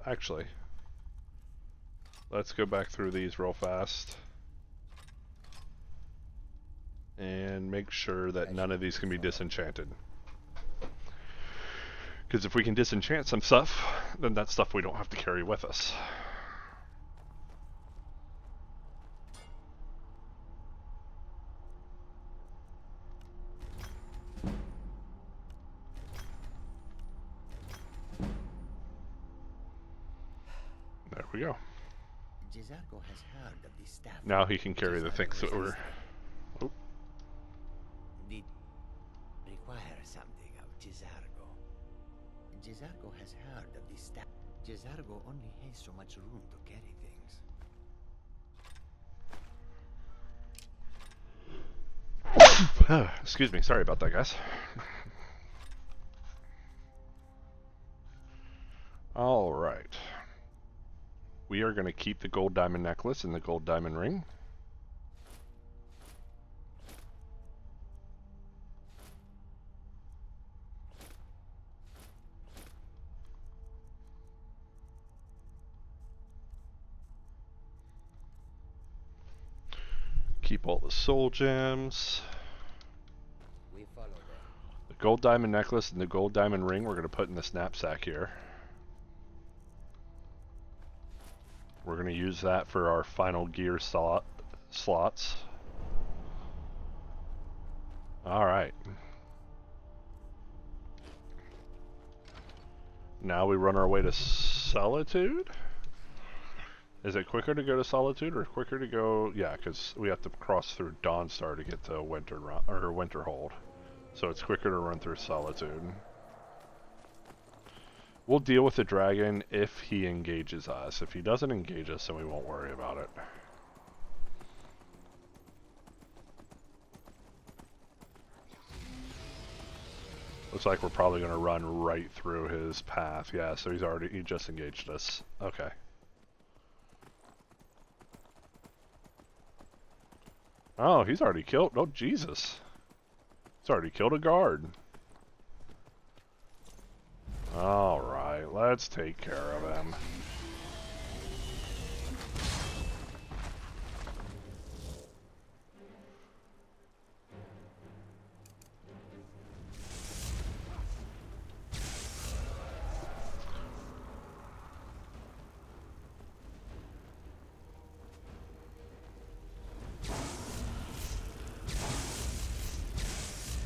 Actually, let's go back through these real fast and make sure that none of these can be disenchanted. Because if we can disenchant some stuff, then that's stuff we don't have to carry with us. There we go. Jezargo has heard of the staff. Now he can carry the things that were... Oh. Did require something of Jezargo. Jezargo has heard of the staff. Jezargo only has so much room to carry things. Excuse me, sorry about that, guys. All right. We are going to keep the gold diamond necklace and the gold diamond ring. Keep all the soul gems. We follow them. The gold diamond necklace and the gold diamond ring we're going to put in this knapsack here. We're going to use that for our final gear slots. Alright. Now we run our way to Solitude? Is it quicker to go to Solitude or quicker to go... Yeah, because we have to cross through Dawnstar to get to Winterhold. So it's quicker to run through Solitude. We'll deal with the dragon if he engages us. If he doesn't engage us, then we won't worry about it. Looks like we're probably going to run right through his path. Yeah, so he just engaged us. Okay. Oh, he's already killed. Oh, Jesus. He's already killed a guard. Oh let's take care of him.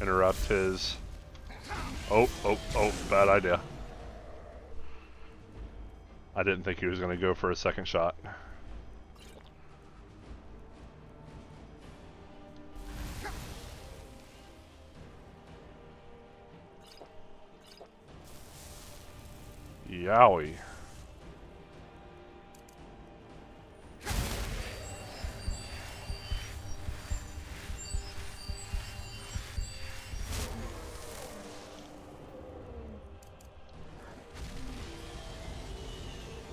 Interrupt his... Oh, bad idea. I didn't think he was going to go for a second shot. Yowie.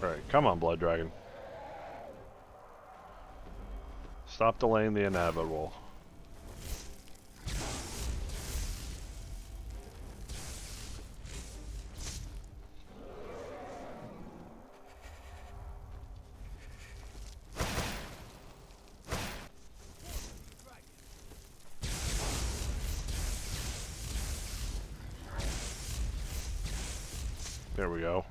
Alright, come on, Blood Dragon. Stop delaying the inevitable. There we go.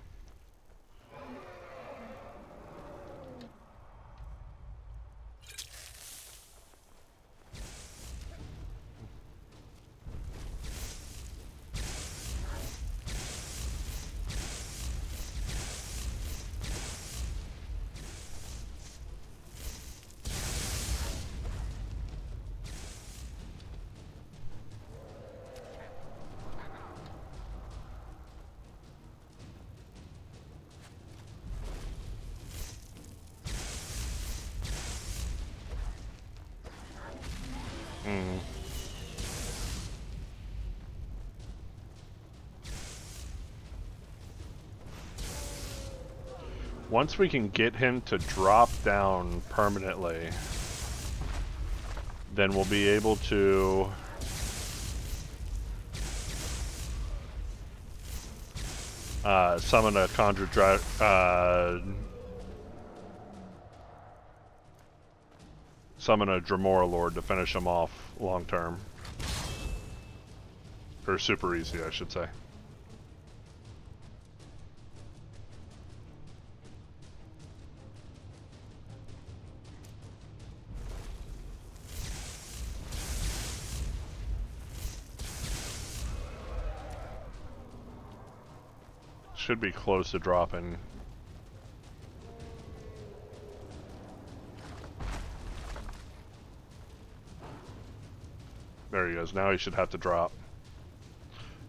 Once we can get him to drop down permanently, then we'll be able to summon a summon a Dremora Lord to finish him off long term. Or super easy, I should say. Should be close to dropping. There he goes. Now he should have to drop.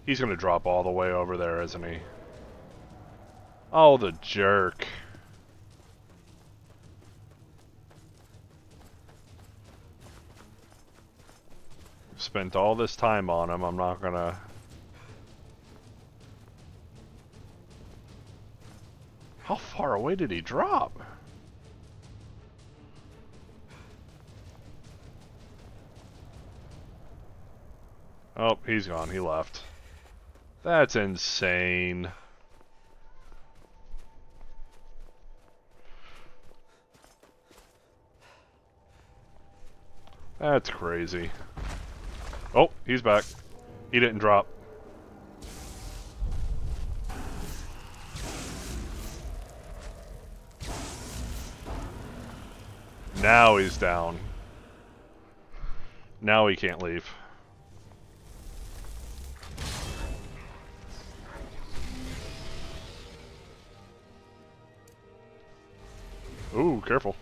He's going to drop all the way over there, isn't he? Oh, the jerk. Spent all this time on him. I'm not going to... How far away did he drop? Oh, he's gone. He left. That's insane. That's crazy. Oh, he's back. He didn't drop. Now he's down. Now he can't leave. Ooh, careful.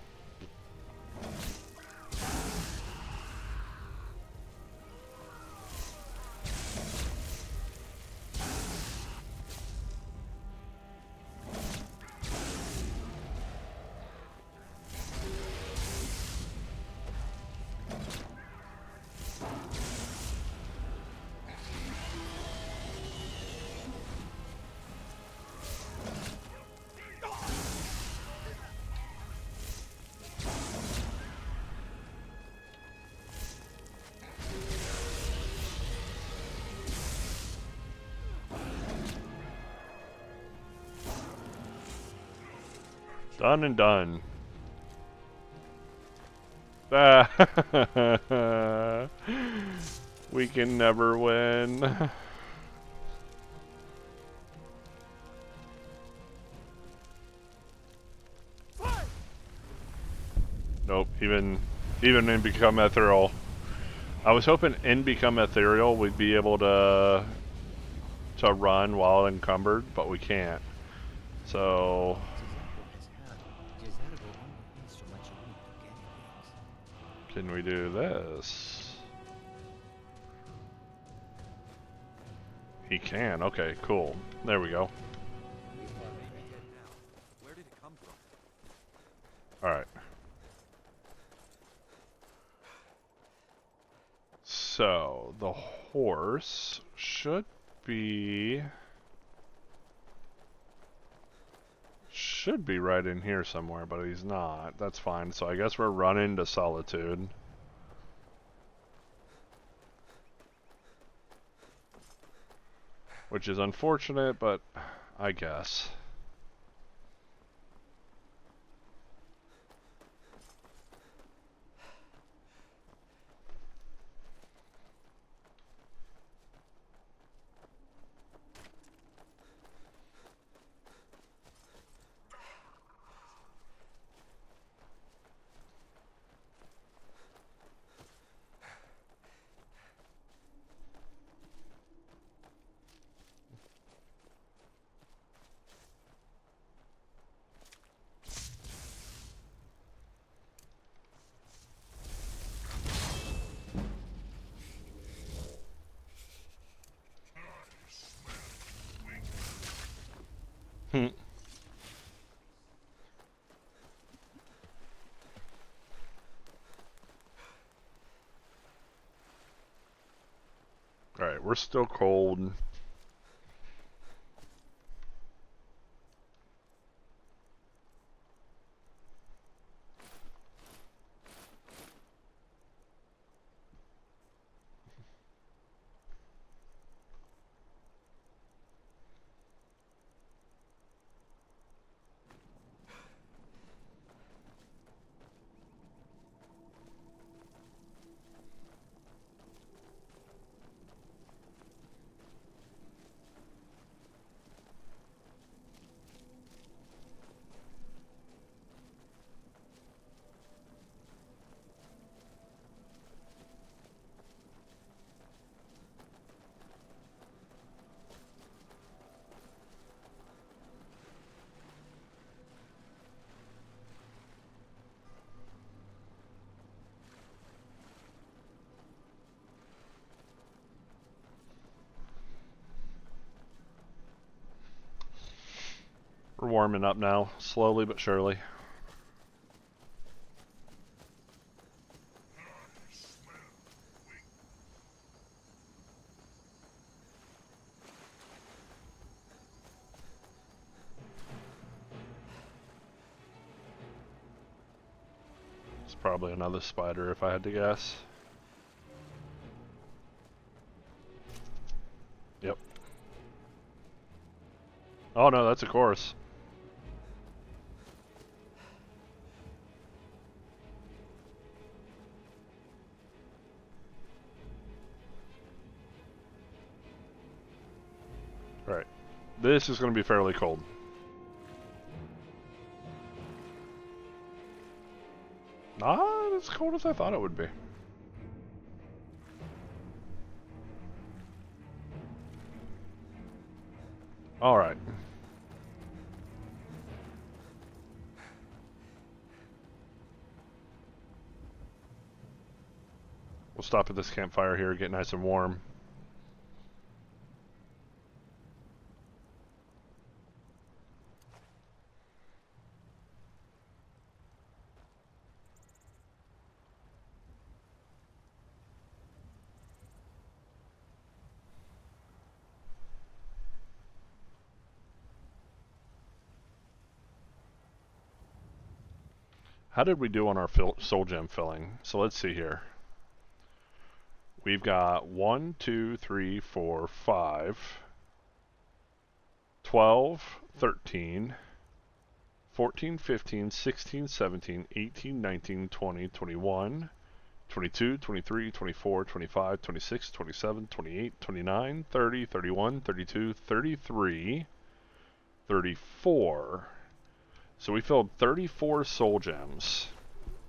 Done and done. Ah, we can never win. Nope, even in Become Ethereal. I was hoping in Become Ethereal we'd be able to run while encumbered, but we can't. So Jezargo only has so much room to carry things. can we do this? He can. Okay, cool. There we go. Where did it come from? Alright. So, the horse should be right in here somewhere, but he's not. That's fine. So I guess we're running to Solitude. Which is unfortunate, but I guess. Hmm. Alright, we're still cold. We're warming up now, slowly but surely. It's probably another spider if I had to guess. Yep. Oh no, that's a chorus. Right. This is going to be fairly cold. Not as cold as I thought it would be. Alright. We'll stop at this campfire here, get nice and warm. How did we do on our soul gem filling? So let's see here. We've got 1, 2, 3, 4, 5, 12, 13, 14, 15, 16, 17, 18, 19, 20, 21, 22, 23, 24, 25, 26, 27, 28, 29, 30, 31, 32, 33, 34. So we filled 34 soul gems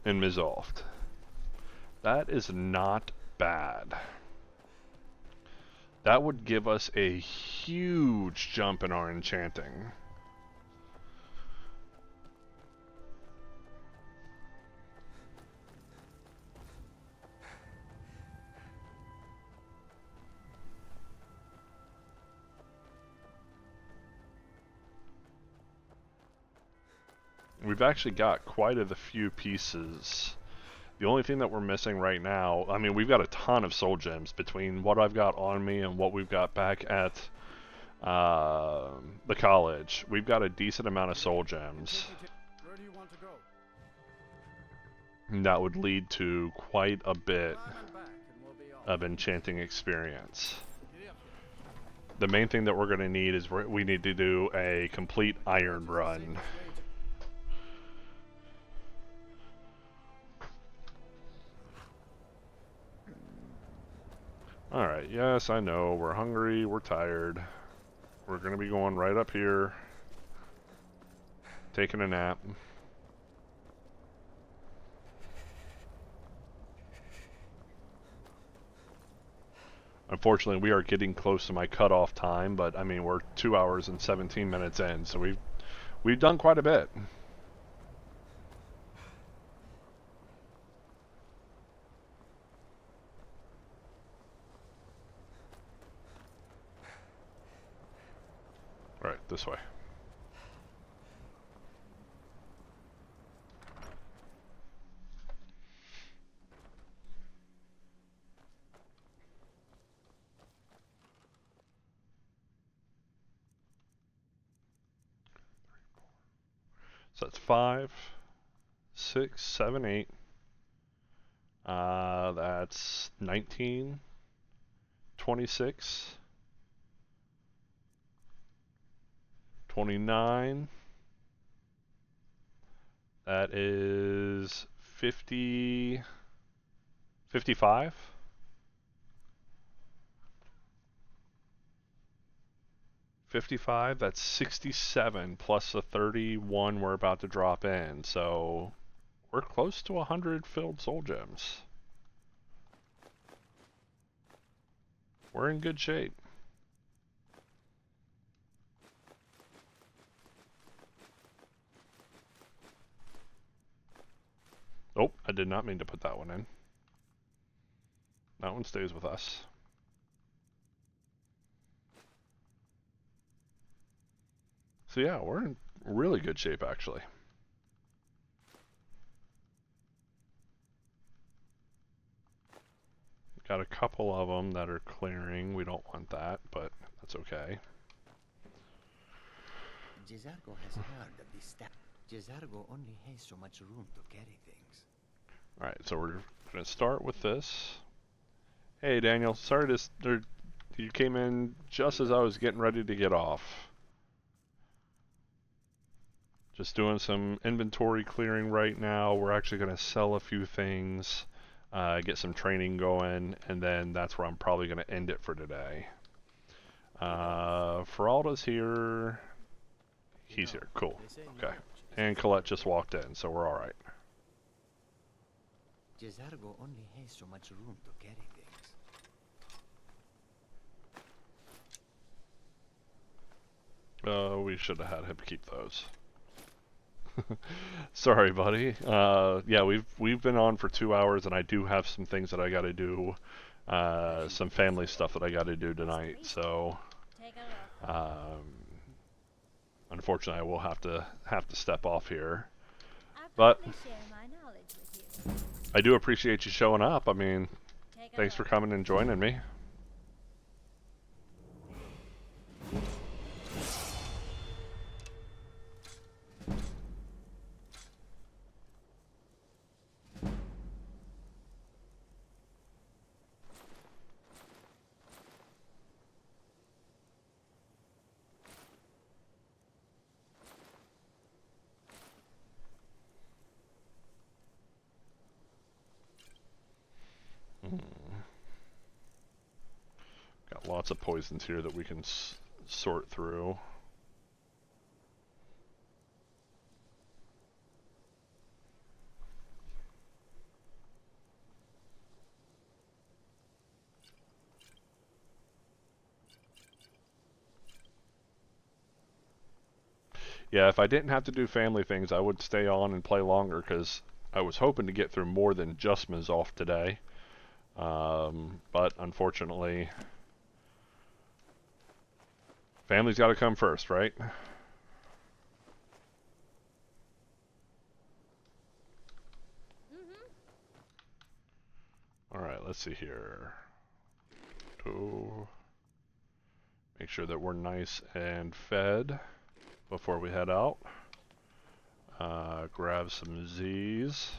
in Mzulft. That is not bad. That would give us a huge jump in our enchanting. We've actually got quite a few pieces. The only thing that we're missing right now, I mean, we've got a ton of soul gems between what I've got on me and what we've got back at the college. We've got a decent amount of soul gems. Where do you want to go? And that would lead to quite a bit Climb and back and we'll be off. of enchanting experience. Giddy up here. The main thing that we're going to need is we need to do a complete iron run. Alright, yes, I know, we're hungry, we're tired. We're gonna be going right up here, taking a nap. Unfortunately, we are getting close to my cutoff time, but I mean, we're 2 hours and 17 minutes in, so we've done quite a bit. Right, this way. So that's 5, 6, 7, 8. That's 19, 26, 29. That is 50, 55. 55, that's 67 plus the 31 we're about to drop in. So we're close to 100 filled soul gems. We're in good shape. Oh, I did not mean to put that one in. That one stays with us. So yeah, we're in really good shape actually. Got a couple of them that are clearing. We don't want that, but that's okay. Jizargo has heard of this stuff. Jizargo only has so much room to carry things. Alright, so we're going to start with this. Hey Daniel, sorry you came in just as I was getting ready to get off. Just doing some inventory clearing right now. We're actually going to sell a few things, get some training going, and then that's where I'm probably going to end it for today. Feralda's here. He's here. Cool. Okay. And Colette just walked in, so we're alright. Jizargo only has so much room to carry things. We should have had him keep those. Sorry, buddy. Yeah, we've been on for 2 hours, and I do have some things that I got to do, some family stuff that I got to do tonight. So, Take a look. unfortunately, I will have to step off here. I'll But gladly share my knowledge with you. I do appreciate you showing up. I mean, Take a thanks for look. coming and joining me. lots of poisons here that we can sort through. Yeah, if I didn't have to do family things, I would stay on and play longer, because I was hoping to get through more than just Mzulft today. But unfortunately, family's got to come first, right? Alright, let's see here. Make sure that we're nice and fed before we head out. Grab some Z's.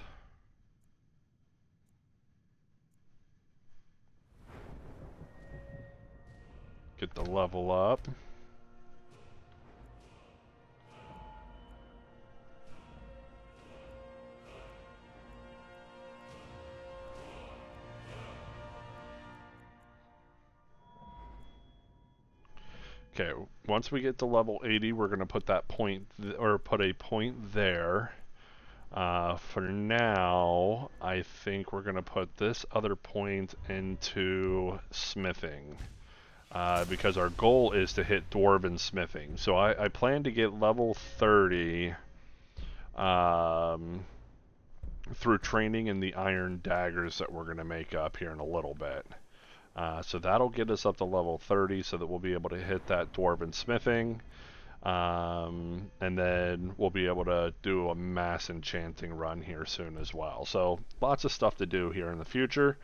Get the level up. Okay, once we get to level 80, we're going to put that point, or put a point there. For now, I think we're going to put this other point into smithing. Because our goal is to hit dwarven smithing. So I plan to get level 30 through training in the iron daggers that we're going to make up here in a little bit. So that'll get us up to level 30 so that we'll be able to hit that dwarven smithing. And then we'll be able to do a mass enchanting run here soon as well. So lots of stuff to do here in the future.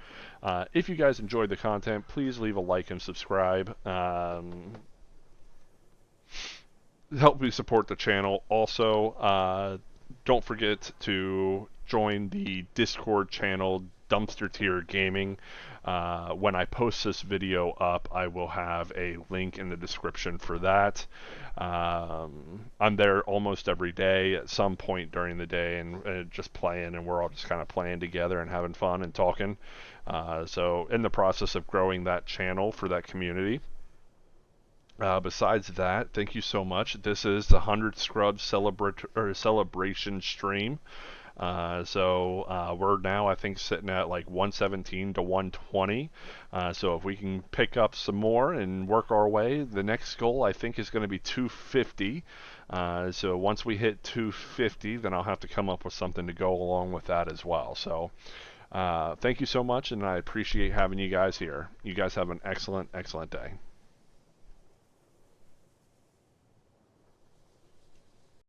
If you guys enjoyed the content, please leave a like and subscribe. Help me support the channel. Also, don't forget to join the Discord channel, Dumpster Tier Gaming. When I post this video up, I will have a link in the description for that. I'm there almost every day at some point during the day, and just playing, and we're all just kind of playing together and having fun and talking. So in the process of growing that channel for that community. Besides that, thank you so much. This is the 100 Scrubs celebration stream. So we're now, I think, sitting at like 117 to 120. So if we can pick up some more and work our way, the next goal I think is going to be 250. So once we hit 250, then I'll have to come up with something to go along with that as well. So thank you so much, and I appreciate having you guys here. You guys have an excellent, excellent day.